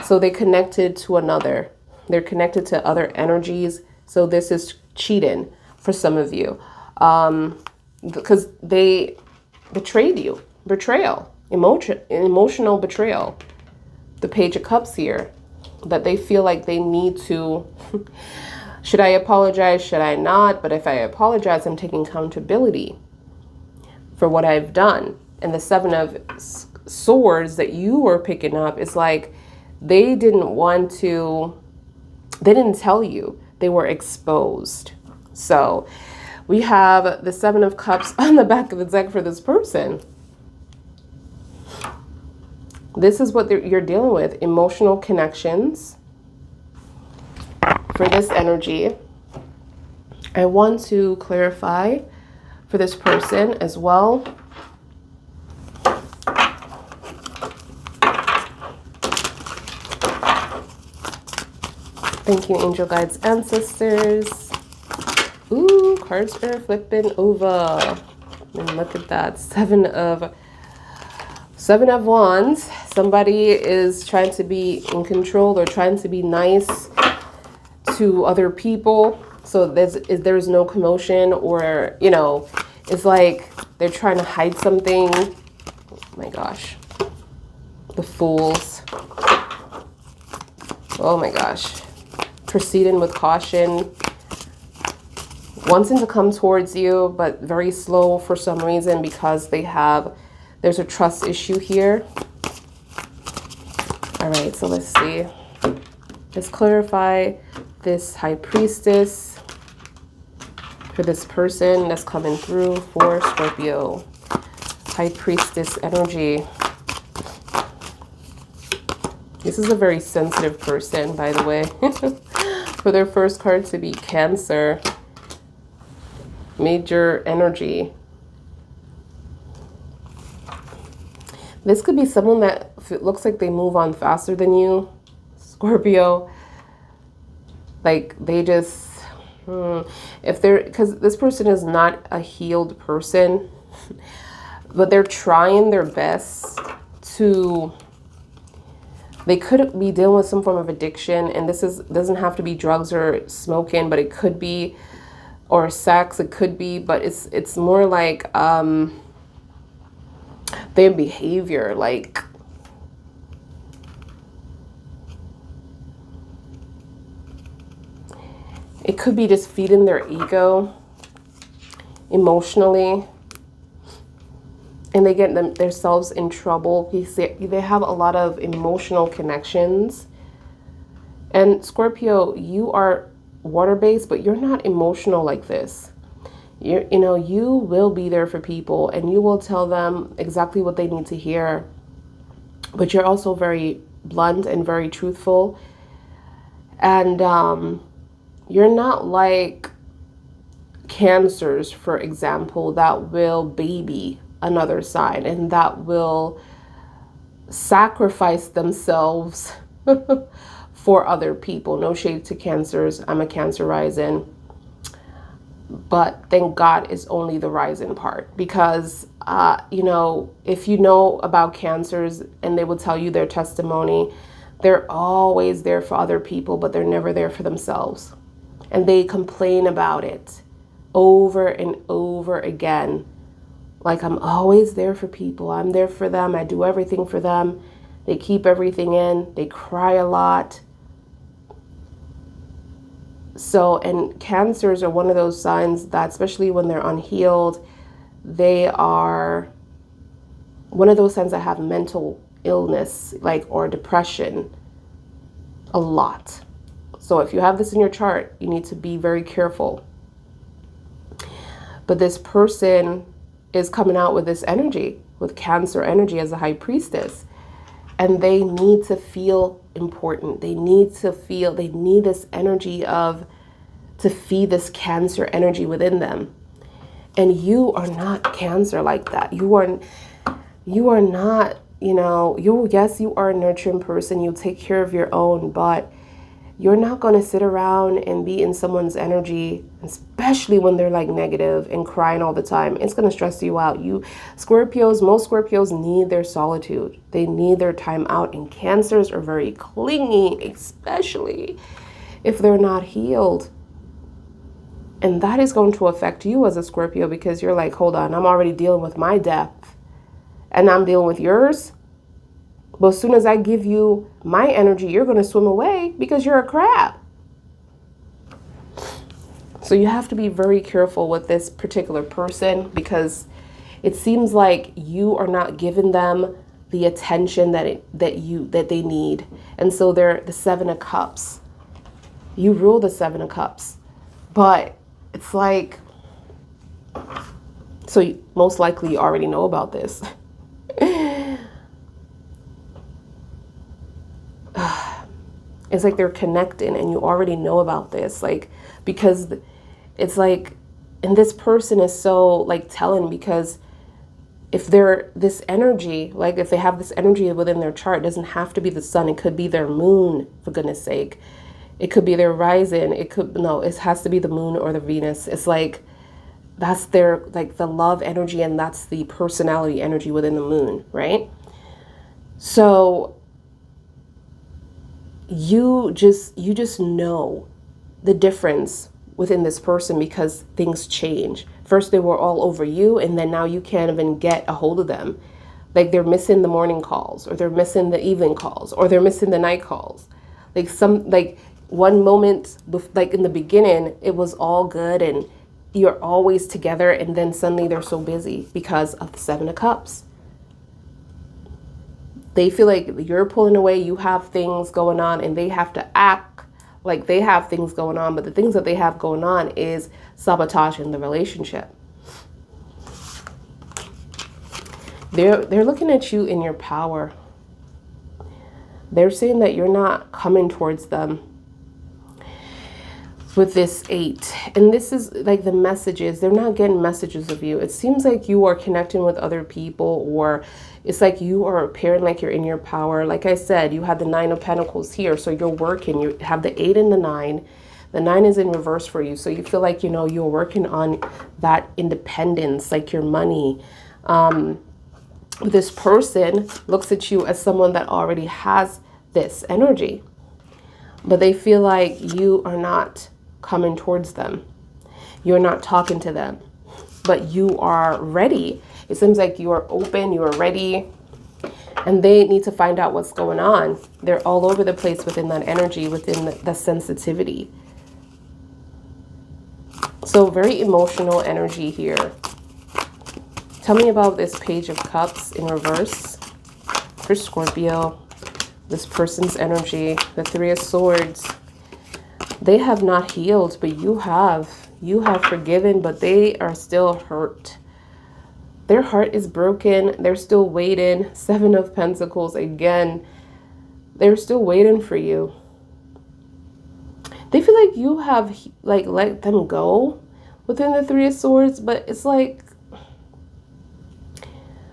So they connected to another. They're connected to other energies. So this is cheating for some of you. Because they betrayed you. Betrayal. Emotional betrayal. The Page of Cups here. That they feel like they need to... Should I apologize? Should I not? But if I apologize, I'm taking accountability for what I've done. And the 7 of Swords that you were picking up is like they didn't want to, they didn't tell you. They were exposed. So we have the 7 of Cups on the back of the deck for this person. This is what you're dealing with. Emotional connections. For this energy, I want to clarify for this person as well. Thank you, angel guides, ancestors. Ooh, cards are flipping over. And look at that, 7 of Wands. Somebody is trying to be in control or trying to be nice to other people, so there's no commotion, or you know, it's like they're trying to hide something. Oh my gosh, the Fools. Oh my gosh, proceeding with caution, wanting to come towards you, but very slow for some reason because there's a trust issue here. All right, so let's see. Let's clarify this High Priestess for this person that's coming through for Scorpio. High Priestess energy. This is a very sensitive person, by the way. For their first card to be Cancer. Major energy. This could be someone that it looks like they move on faster than you, Scorpio. Like they just, because this person is not a healed person, but they're trying their best to, they could be dealing with some form of addiction, and doesn't have to be drugs or smoking, but it could be, or sex, it could be, but it's more like, their behavior, like it could be just feeding their ego emotionally, and they get themselves in trouble because they have a lot of emotional connections. And Scorpio, you are water-based, but you're not emotional like this. You know, you will be there for people and you will tell them exactly what they need to hear, but you're also very blunt and very truthful. And you're not like Cancers, for example, that will baby another sign and that will sacrifice themselves for other people. No shade to Cancers. I'm a Cancer rising. But thank God it's only the rising part, because, you know, if you know about Cancers and they will tell you their testimony, they're always there for other people, but they're never there for themselves. And they complain about it over and over again. Like, I'm always there for people. I'm there for them. I do everything for them. They keep everything in. They cry a lot. So, and Cancers are one of those signs that, especially when they're unhealed, they are one of those signs that have mental illness, like, or depression a lot. So if you have this in your chart, you need to be very careful. But this person is coming out with this energy, with Cancer energy as a high priestess. And they need to feel important. They need this energy to feed this Cancer energy within them. And you are not Cancer like that. You are not, you know, yes, you are a nurturing person. You take care of your own, but you're not going to sit around and be in someone's energy, especially when they're like negative and crying all the time. It's going to stress you out. Most Scorpios need their solitude. They need their time out. And Cancers are very clingy, especially if they're not healed. And that is going to affect you as a Scorpio, because you're like, hold on, I'm already dealing with my death and I'm dealing with yours. But as soon as I give you my energy, you're going to swim away because you're a crab. So you have to be very careful with this particular person, because it seems like you are not giving them the attention that they need. And so they're the Seven of Cups. You rule the Seven of Cups. But it's like, so most likely you already know about this. It's like they're connecting and you already know about this, like, because it's like, and this person is so like telling, because if they're this energy, like if they have this energy within their chart, it doesn't have to be the sun. It could be their moon, for goodness sake. It could be their rising. It has to be the moon or the Venus. It's like, that's their, like, the love energy, and that's the personality energy within the moon, right? So you just know the difference within this person, because things change. First they were all over you, and then now you can't even get a hold of them. Like, they're missing the morning calls, or they're missing the evening calls, or they're missing the night calls. Like one moment, like in the beginning, it was all good and you're always together, and then suddenly they're so busy because of the Seven of Cups. They feel like you're pulling away, you have things going on, and they have to act like they have things going on, but the things that they have going on is sabotaging the relationship. They're looking at you in your power. They're saying that you're not coming towards them with this 8. And this is like the messages. They're not getting messages of you. It seems like you are connecting with other people, or it's like you are appearing like you're in your power. Like I said, you have the 9 of Pentacles here. So you're working. You have the 8 and the 9. The 9 is in reverse for you. So you feel like, you know, you're working on that independence, like your money. This person looks at you as someone that already has this energy, but they feel like you are not coming towards them. You're not talking to them, but you are ready. It seems like you are open, you are ready, and they need to find out what's going on. They're all over the place within that energy, within the sensitivity. So very emotional energy here. Tell me about this Page of Cups in reverse for Scorpio. This person's energy, the Three of Swords. They have not healed, but you have. You have forgiven, but they are still hurt. Their heart is broken. They're still waiting. Seven of Pentacles again. They're still waiting for you. They feel like you have like let them go within the Three of Swords, but it's like,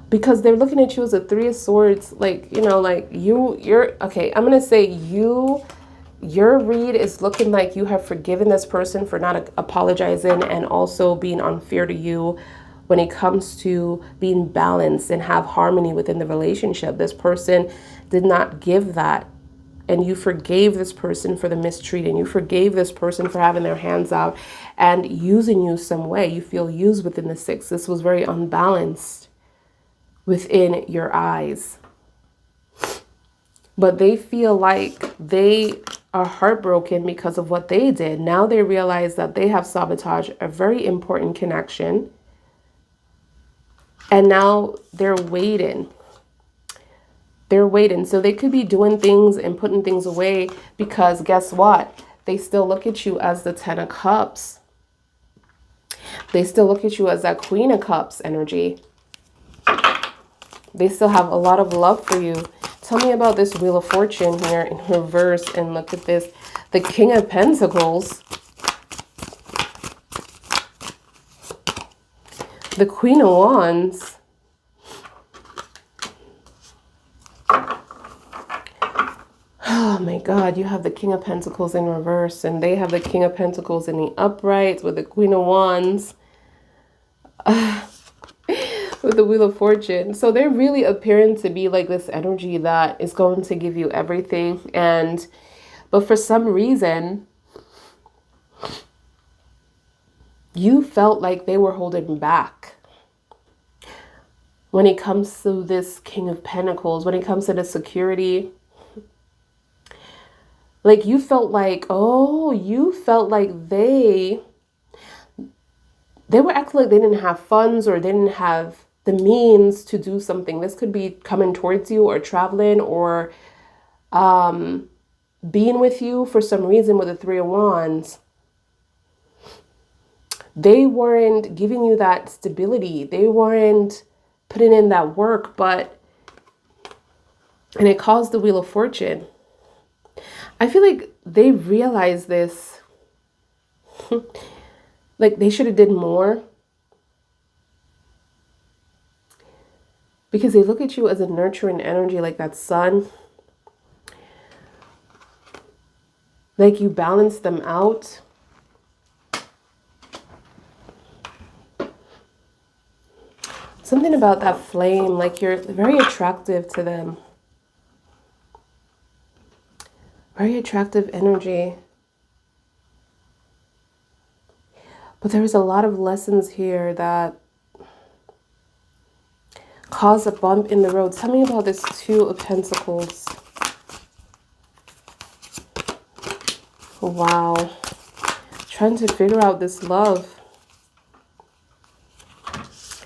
because they're looking at you as a Three of Swords, like, you know, like you're okay. I'm gonna say your read is looking like you have forgiven this person for not apologizing and also being unfair to you when it comes to being balanced and have harmony within the relationship. This person did not give that, and you forgave this person for the mistreating. You forgave this person for having their hands out and using you some way. You feel used within the Six. This was very unbalanced within your eyes. But they feel like they are heartbroken because of what they did. Now they realize that they have sabotaged a very important connection. And now they're waiting. They're waiting. So they could be doing things and putting things away because guess what? They still look at you as the Ten of Cups. They still look at you as that Queen of Cups energy. They still have a lot of love for you. Tell me about this Wheel of Fortune here in reverse. And look at this. The King of Pentacles. The Queen of Wands. Oh my God, you have the King of Pentacles in reverse. And they have the King of Pentacles in the upright with the Queen of Wands. With the Wheel of Fortune. So they're really appearing to be like this energy that is going to give you everything. But for some reason, you felt like they were holding back. When it comes to this King of Pentacles, when it comes to the security, like you felt like, oh, you felt like they were acting like they didn't have funds or they didn't have the means to do something. This could be coming towards you or traveling or being with you for some reason with the Three of Wands. They weren't giving you that stability. They weren't putting in that work, and it caused the Wheel of Fortune. I feel like they realized this. Like they should have did more. Because they look at you as a nurturing energy, like that sun. Like you balance them out. Something about that flame, like you're very attractive to them. Very attractive energy. But there was a lot of lessons here that cause a bump in the road. Tell me about this Two of Pentacles. Wow. Trying to figure out this love.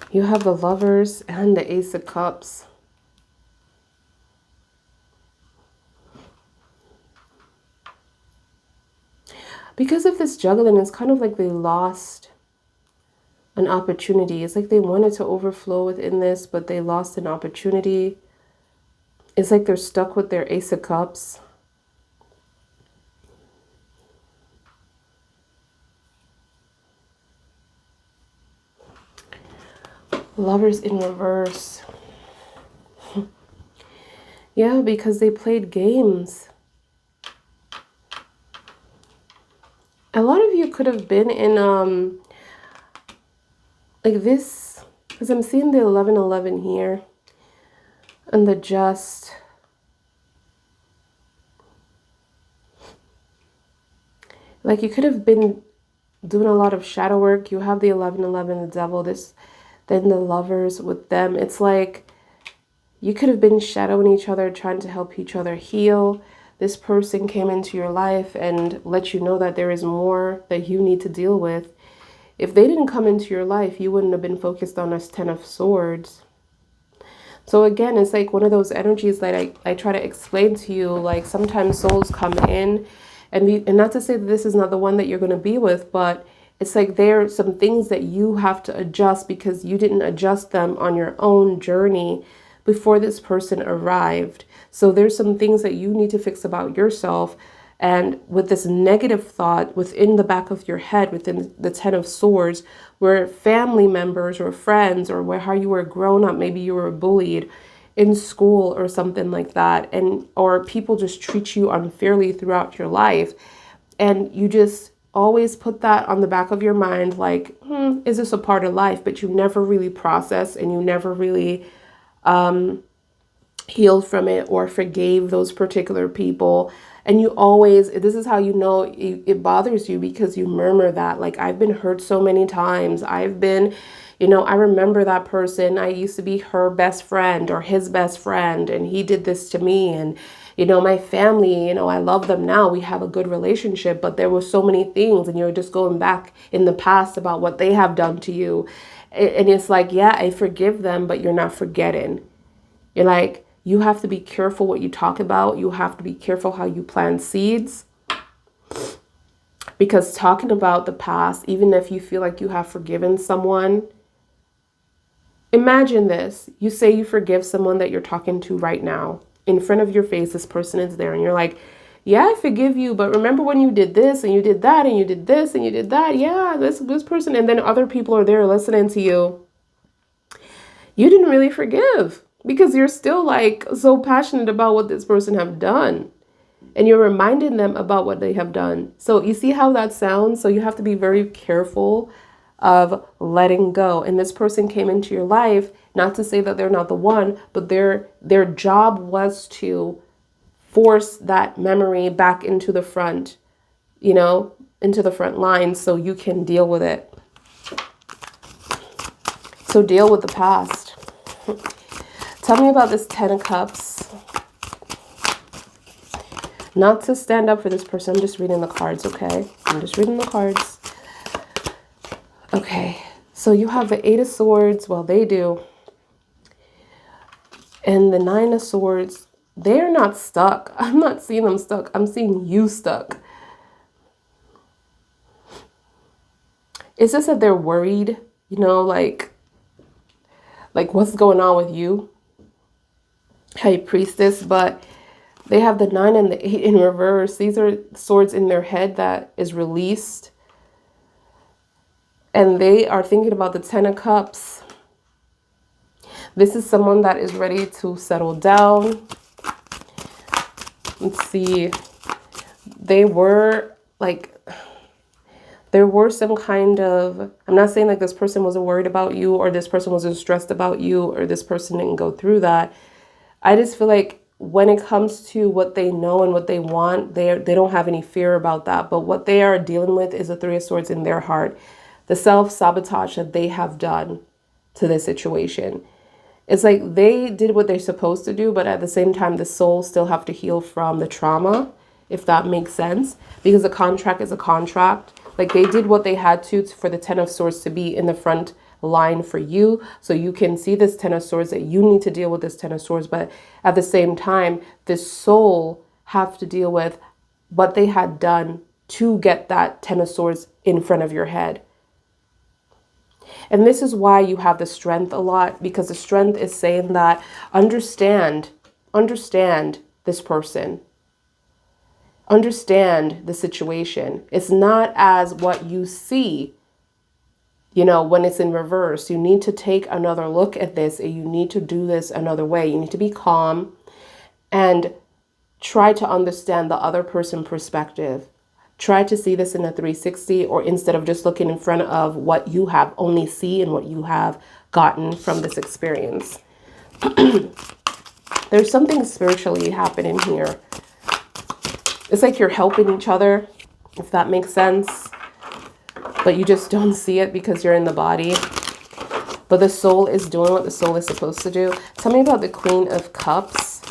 You have the Lovers and the Ace of Cups. Because of this juggling, it's kind of like they lost an opportunity. It's like they wanted to overflow within this, but they lost an opportunity. It's like they're stuck with their Ace of Cups. Lovers in reverse. Yeah, because they played games. A lot of you could have been in like this, because I'm seeing the 1111 here and the Just. Like you could have been doing a lot of shadow work. You have the 1111, the Devil. This Then the Lovers with them. It's like you could have been shadowing each other, trying to help each other heal. This person came into your life and let you know that there is more that you need to deal with. If they didn't come into your life, you wouldn't have been focused on this 10 of Swords. So again, it's like one of those energies that I try to explain to you. Like sometimes souls come in and not to say that this is not the one that you're going to be with, but it's like there are some things that you have to adjust because you didn't adjust them on your own journey before this person arrived. So there's some things that you need to fix about yourself. And with this negative thought within the back of your head, within the 10 of Swords, where family members or friends or where how you were grown up, maybe you were bullied in school or something like that, and or people just treat you unfairly throughout your life, and you just always put that on the back of your mind, like, is this a part of life? But you never really process and you never really healed from it or forgave those particular people. And you always, this is how you know it bothers you, because you murmur that, like, I've been hurt so many times. I've been, I remember that person. I used to be her best friend or his best friend, and he did this to me. And, my family, I love them now. We have a good relationship, but there were so many things, and you're just going back in the past about what they have done to you. And it's like, yeah, I forgive them, but you're not forgetting. You're like, you have to be careful what you talk about. You have to be careful how you plant seeds. Because talking about the past, even if you feel like you have forgiven someone, imagine this. You say you forgive someone that you're talking to right now. In front of your face, this person is there. And you're like, yeah, I forgive you. But remember when you did this and you did that and you did this and you did that? Yeah, this person. And then other people are there listening to you. You didn't really forgive. Because you're still like so passionate about what this person have done. And you're reminding them about what they have done. So you see how that sounds? So you have to be very careful of letting go. And this person came into your life, not to say that they're not the one, but their job was to force that memory back into the front, into the front line so you can deal with it. So deal with the past. Tell me about this 10 of Cups. Not to stand up for this person. I'm just reading the cards, okay? I'm just reading the cards. Okay. So you have the 8 of Swords. Well, they do. And the 9 of Swords. They're not stuck. I'm not seeing them stuck. I'm seeing you stuck. It's just that they're worried, like what's going on with you? High Priestess, but they have the 9 and the 8 in reverse. These are swords in their head that is released. And they are thinking about the 10 of Cups. This is someone that is ready to settle down. Let's see. There were some kind of, I'm not saying like this person wasn't worried about you or this person wasn't stressed about you or this person didn't go through that. I just feel like when it comes to what they know and what they want, they don't have any fear about that. But what they are dealing with is the 3 of Swords in their heart. The self-sabotage that they have done to this situation. It's like they did what they're supposed to do, but at the same time, the soul still have to heal from the trauma, if that makes sense. Because a contract is a contract. Like they did what they had to for the 10 of Swords to be in the front line for you, so you can see this 10 of Swords, that you need to deal with this 10 of Swords, but at the same time this soul have to deal with what they had done to get that 10 of Swords in front of your head. And this is why you have the Strength a lot, because the Strength is saying that understand this person, understand the situation. It's not as what you see. When it's in reverse, you need to take another look at this and you need to do this another way. You need to be calm and try to understand the other person's perspective. Try to see this in a 360, or instead of just looking in front of what you have, only see in what you have gotten from this experience. There's something spiritually happening here. It's like you're helping each other, if that makes sense. But you just don't see it because you're in the body. But the soul is doing what the soul is supposed to do. Tell me about the Queen of Cups.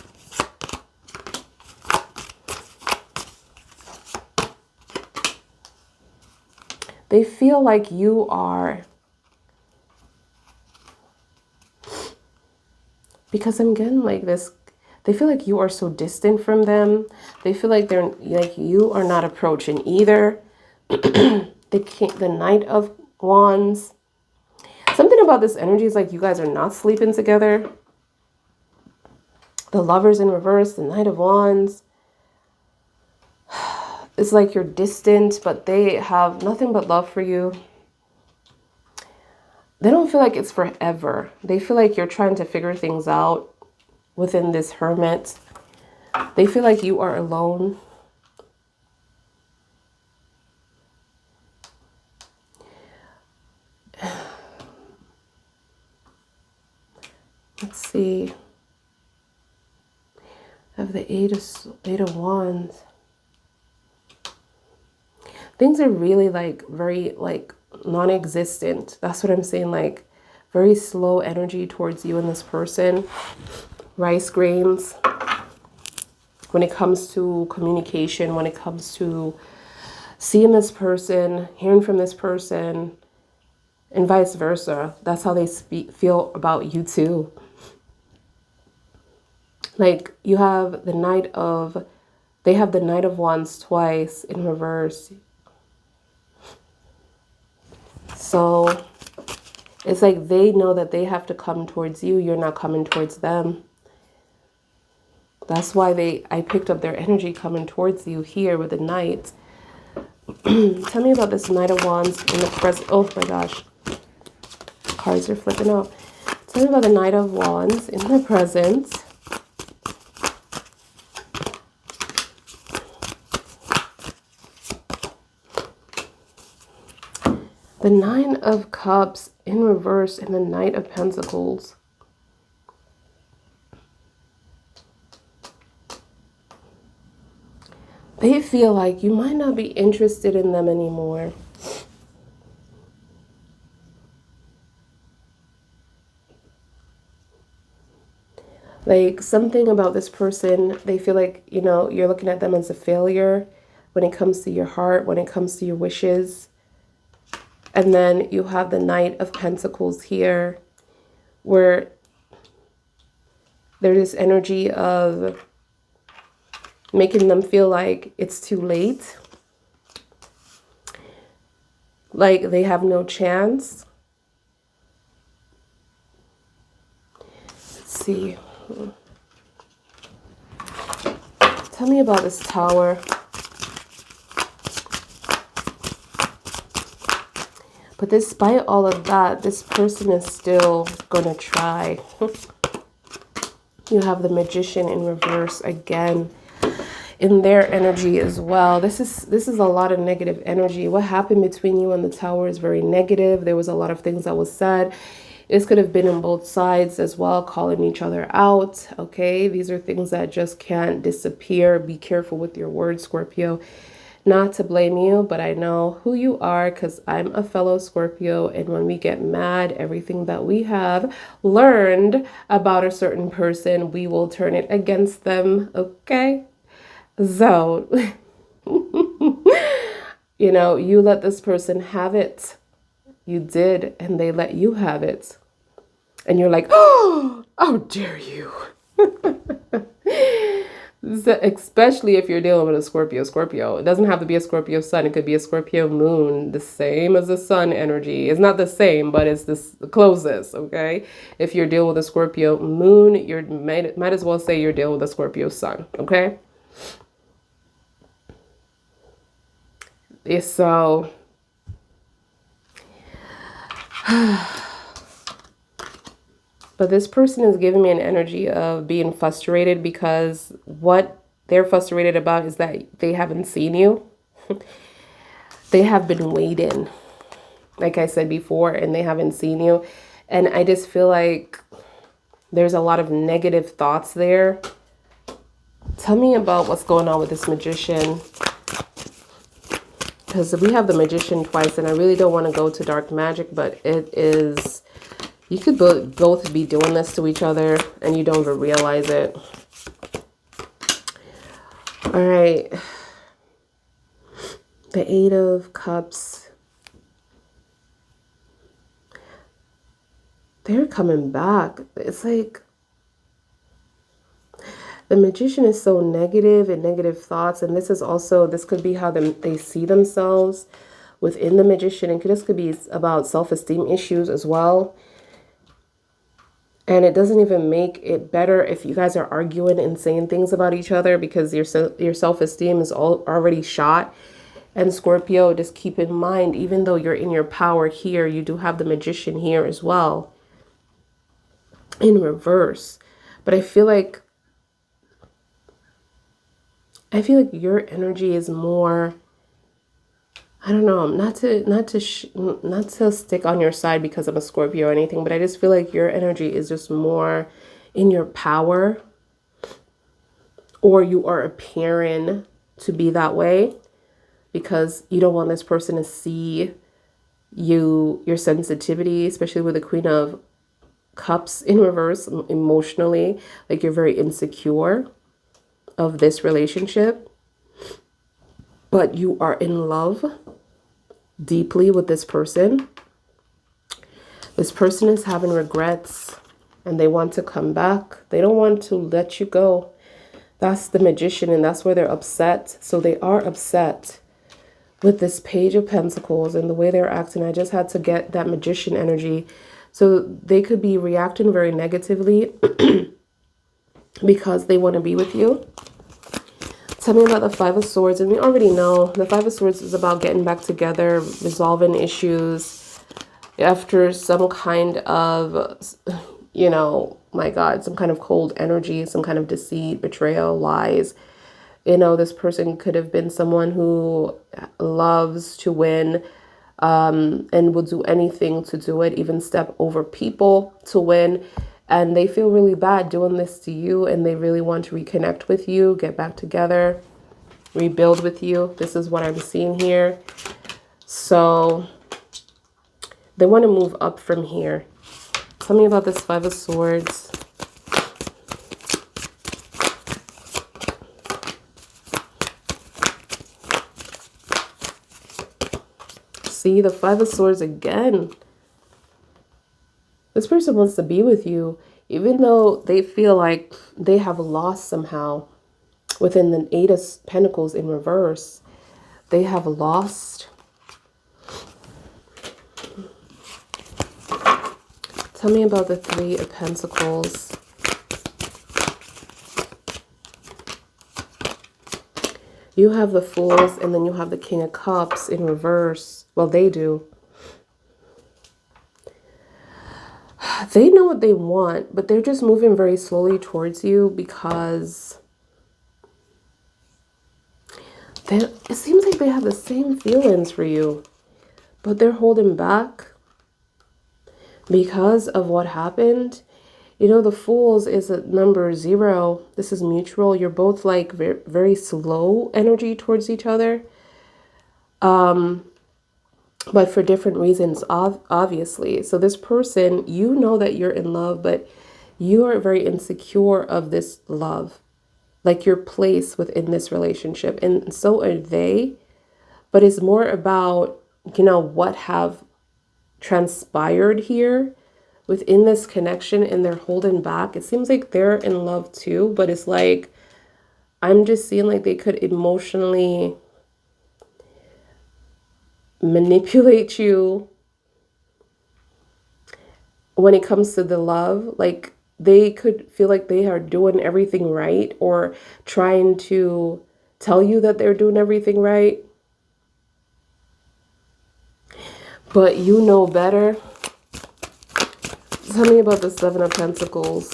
They feel like you are, because I'm getting like this, they feel like you are so distant from them. They feel like they're like you are not approaching either. The Knight of Wands. Something about this energy is like you guys are not sleeping together. The Lovers in reverse, the Knight of Wands. It's like you're distant, but they have nothing but love for you. They don't feel like it's forever. They feel like you're trying to figure things out within this Hermit. They feel like you are alone. Let's see. I have the Eight of Wands. Things are really like very like non-existent. That's what I'm saying. Like very slow energy towards you and this person. Rice grains. When it comes to communication, when it comes to seeing this person, hearing from this person, and vice versa. That's how they feel about you too. Like you have the they have the Knight of Wands twice in reverse. So it's like they know that they have to come towards you. You're not coming towards them. That's why I picked up their energy coming towards you here with the Knight. Tell me about this Knight of Wands in the present. Oh my gosh. Cards are flipping out. Tell me about the Knight of Wands in the present. The Nine of Cups in reverse and the Knight of Pentacles. They feel like you might not be interested in them anymore. Like something about this person, they feel like, you know, you're looking at them as a failure when it comes to your heart, when it comes to your wishes. And then you have the Knight of Pentacles here, where there's this energy of making them feel like it's too late. Like they have no chance. Let's see. Tell me about this Tower. But despite all of that, this person is still gonna try. You have the Magician in reverse again in their energy as well. This is a lot of negative energy. What happened between you and the Tower is very negative. There was a lot of things that was said. This could have been on both sides as well, calling each other out. Okay, these are things that just can't disappear. Be careful with your words, Scorpio. Not to blame you, but I know who you are because I'm a fellow Scorpio. And when we get mad, everything that we have learned about a certain person, we will turn it against them. Okay? So, you know, you let this person have it. You did, and they let you have it. And you're like, oh, how dare you? So, especially if you're dealing with a Scorpio. It doesn't have to be a Scorpio sun. It could be a Scorpio moon, the same as the sun energy. It's not the same, but it's the closest, okay? If you're dealing with a Scorpio moon, you might as well say you're dealing with a Scorpio sun, okay? So, but this person is giving me an energy of being frustrated because what they're frustrated about is that they haven't seen you. They have been waiting, like I said before, and they haven't seen you. And I just feel like there's a lot of negative thoughts there. Tell me about what's going on with this Magician. Because we have the Magician twice, and I really don't want to go to dark magic, but it is You could both be doing this to each other and you don't even realize it. All right. The Eight of Cups. They're coming back. It's like the Magician is so negative and negative thoughts. And this is also, this could be how they see themselves within the Magician. And this could be about self-esteem issues as well. And it doesn't even make it better if you guys are arguing and saying things about each other, because your self-esteem is already shot. And Scorpio, just keep in mind, even though you're in your power here, you do have the Magician here as well in reverse. But I feel like your energy is more, I don't know, not to stick on your side because I'm a Scorpio or anything, but I just feel like your energy is just more in your power, or you are appearing to be that way because you don't want this person to see your sensitivity, especially with the Queen of Cups in reverse, emotionally, like you're very insecure of this relationship, but you are in love deeply with this person. This person is having regrets and they want to come back. They don't want to let you go. That's the Magician, and that's where they're upset. So they are upset with this Page of Pentacles and the way they're acting. I just had to get that Magician energy. So they could be reacting very negatively because they want to be with you. Tell me about the Five of Swords. And we already know the Five of Swords is about getting back together, resolving issues after some kind of, you know, my God, some kind of cold energy, some kind of deceit, betrayal, lies. You know, this person could have been someone who loves to win and will do anything to do it, even step over people to win. And they feel really bad doing this to you, and they really want to reconnect with you, get back together, rebuild with you. This is what I'm seeing here. So they want to move up from here. Tell me about this Five of Swords. See, the Five of Swords again. This person wants to be with you, even though they feel like they have lost somehow. Within the Eight of Pentacles in reverse, they have lost. Tell me about the Three of Pentacles. You have the Fools, and then you have the King of Cups in reverse. Well, they do. They know what they want, but they're just moving very slowly towards you because it seems like they have the same feelings for you, but they're holding back because of what happened. You know, the Fools is a number 0. This is mutual. You're both like very, very slow energy towards each other. But for different reasons, obviously. So this person, you know that you're in love, but you are very insecure of this love, like your place within this relationship. And so are they. But it's more about, you know, what have transpired here within this connection, and they're holding back. It seems like they're in love too, but it's like, I'm just seeing like they could emotionally manipulate you when it comes to the love. Like they could feel like they are doing everything right, or trying to tell you that they're doing everything right, but you know better. Tell me about the Seven of Pentacles.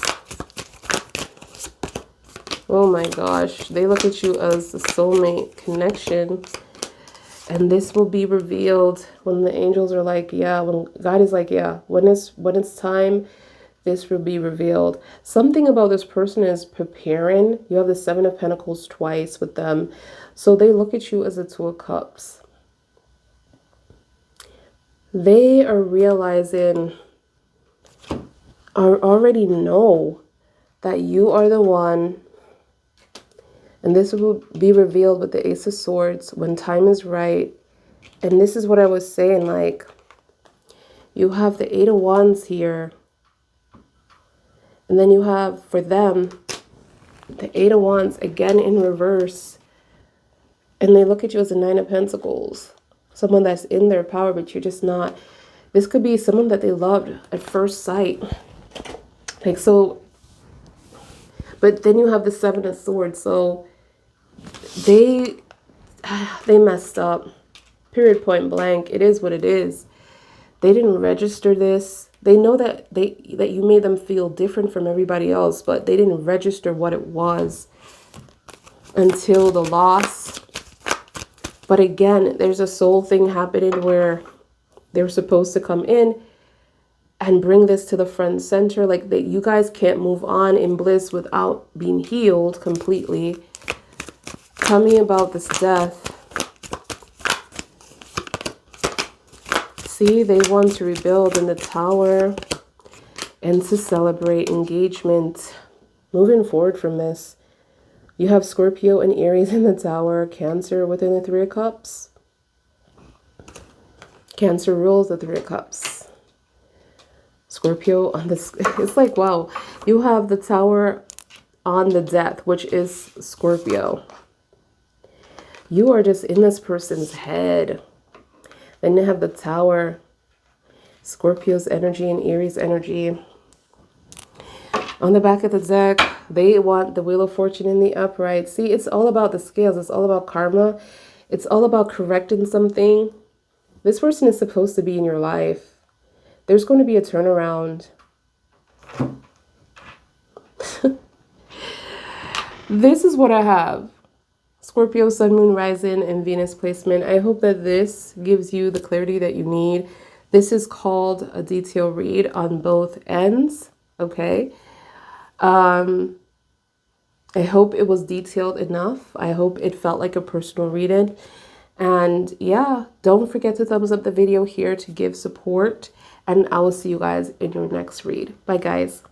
Oh my gosh, they look at you as a soulmate connection. And this will be revealed when the angels are like, yeah, when God is like, yeah, when it's time, this will be revealed. Something about this person is preparing. You have the Seven of Pentacles twice with them. So they look at you as a Two of Cups. They are realizing already know that you are the one. And this will be revealed with the Ace of Swords when time is right. And this is what I was saying, like, you have the Eight of Wands here. And then you have, for them, the Eight of Wands again in reverse. And they look at you as a Nine of Pentacles. Someone that's in their power, but you're just not. This could be someone that they loved at first sight. Like, so, but then you have the Seven of Swords. So they messed up. Period, point blank. It is what it is. They didn't register this. They know that that you made them feel different from everybody else, but they didn't register what it was until the loss. But again, there's a soul thing happening where they were supposed to come in and bring this to the front center. Like, that you guys can't move on in bliss without being healed completely. Tell me about this death. See, they want to rebuild in the Tower and to celebrate engagement. Moving forward from this, you have Scorpio and Aries in the Tower, Cancer within the Three of Cups. Cancer rules the Three of Cups. Scorpio on this, it's like, wow, you have the Tower on the Death, which is Scorpio. You are just in this person's head. Then you have the Tower, Scorpio's energy and Aries energy. On the back of the deck, they want the Wheel of Fortune in the upright. See, it's all about the scales. It's all about karma. It's all about correcting something. This person is supposed to be in your life. There's going to be a turnaround. This is what I have. Scorpio, Sun, Moon, Rising, and Venus placement. I hope that this gives you the clarity that you need. This is called a detail read on both ends, okay? I hope it was detailed enough. I hope it felt like a personal reading. And yeah, don't forget to thumbs up the video here to give support. And I will see you guys in your next read. Bye, guys.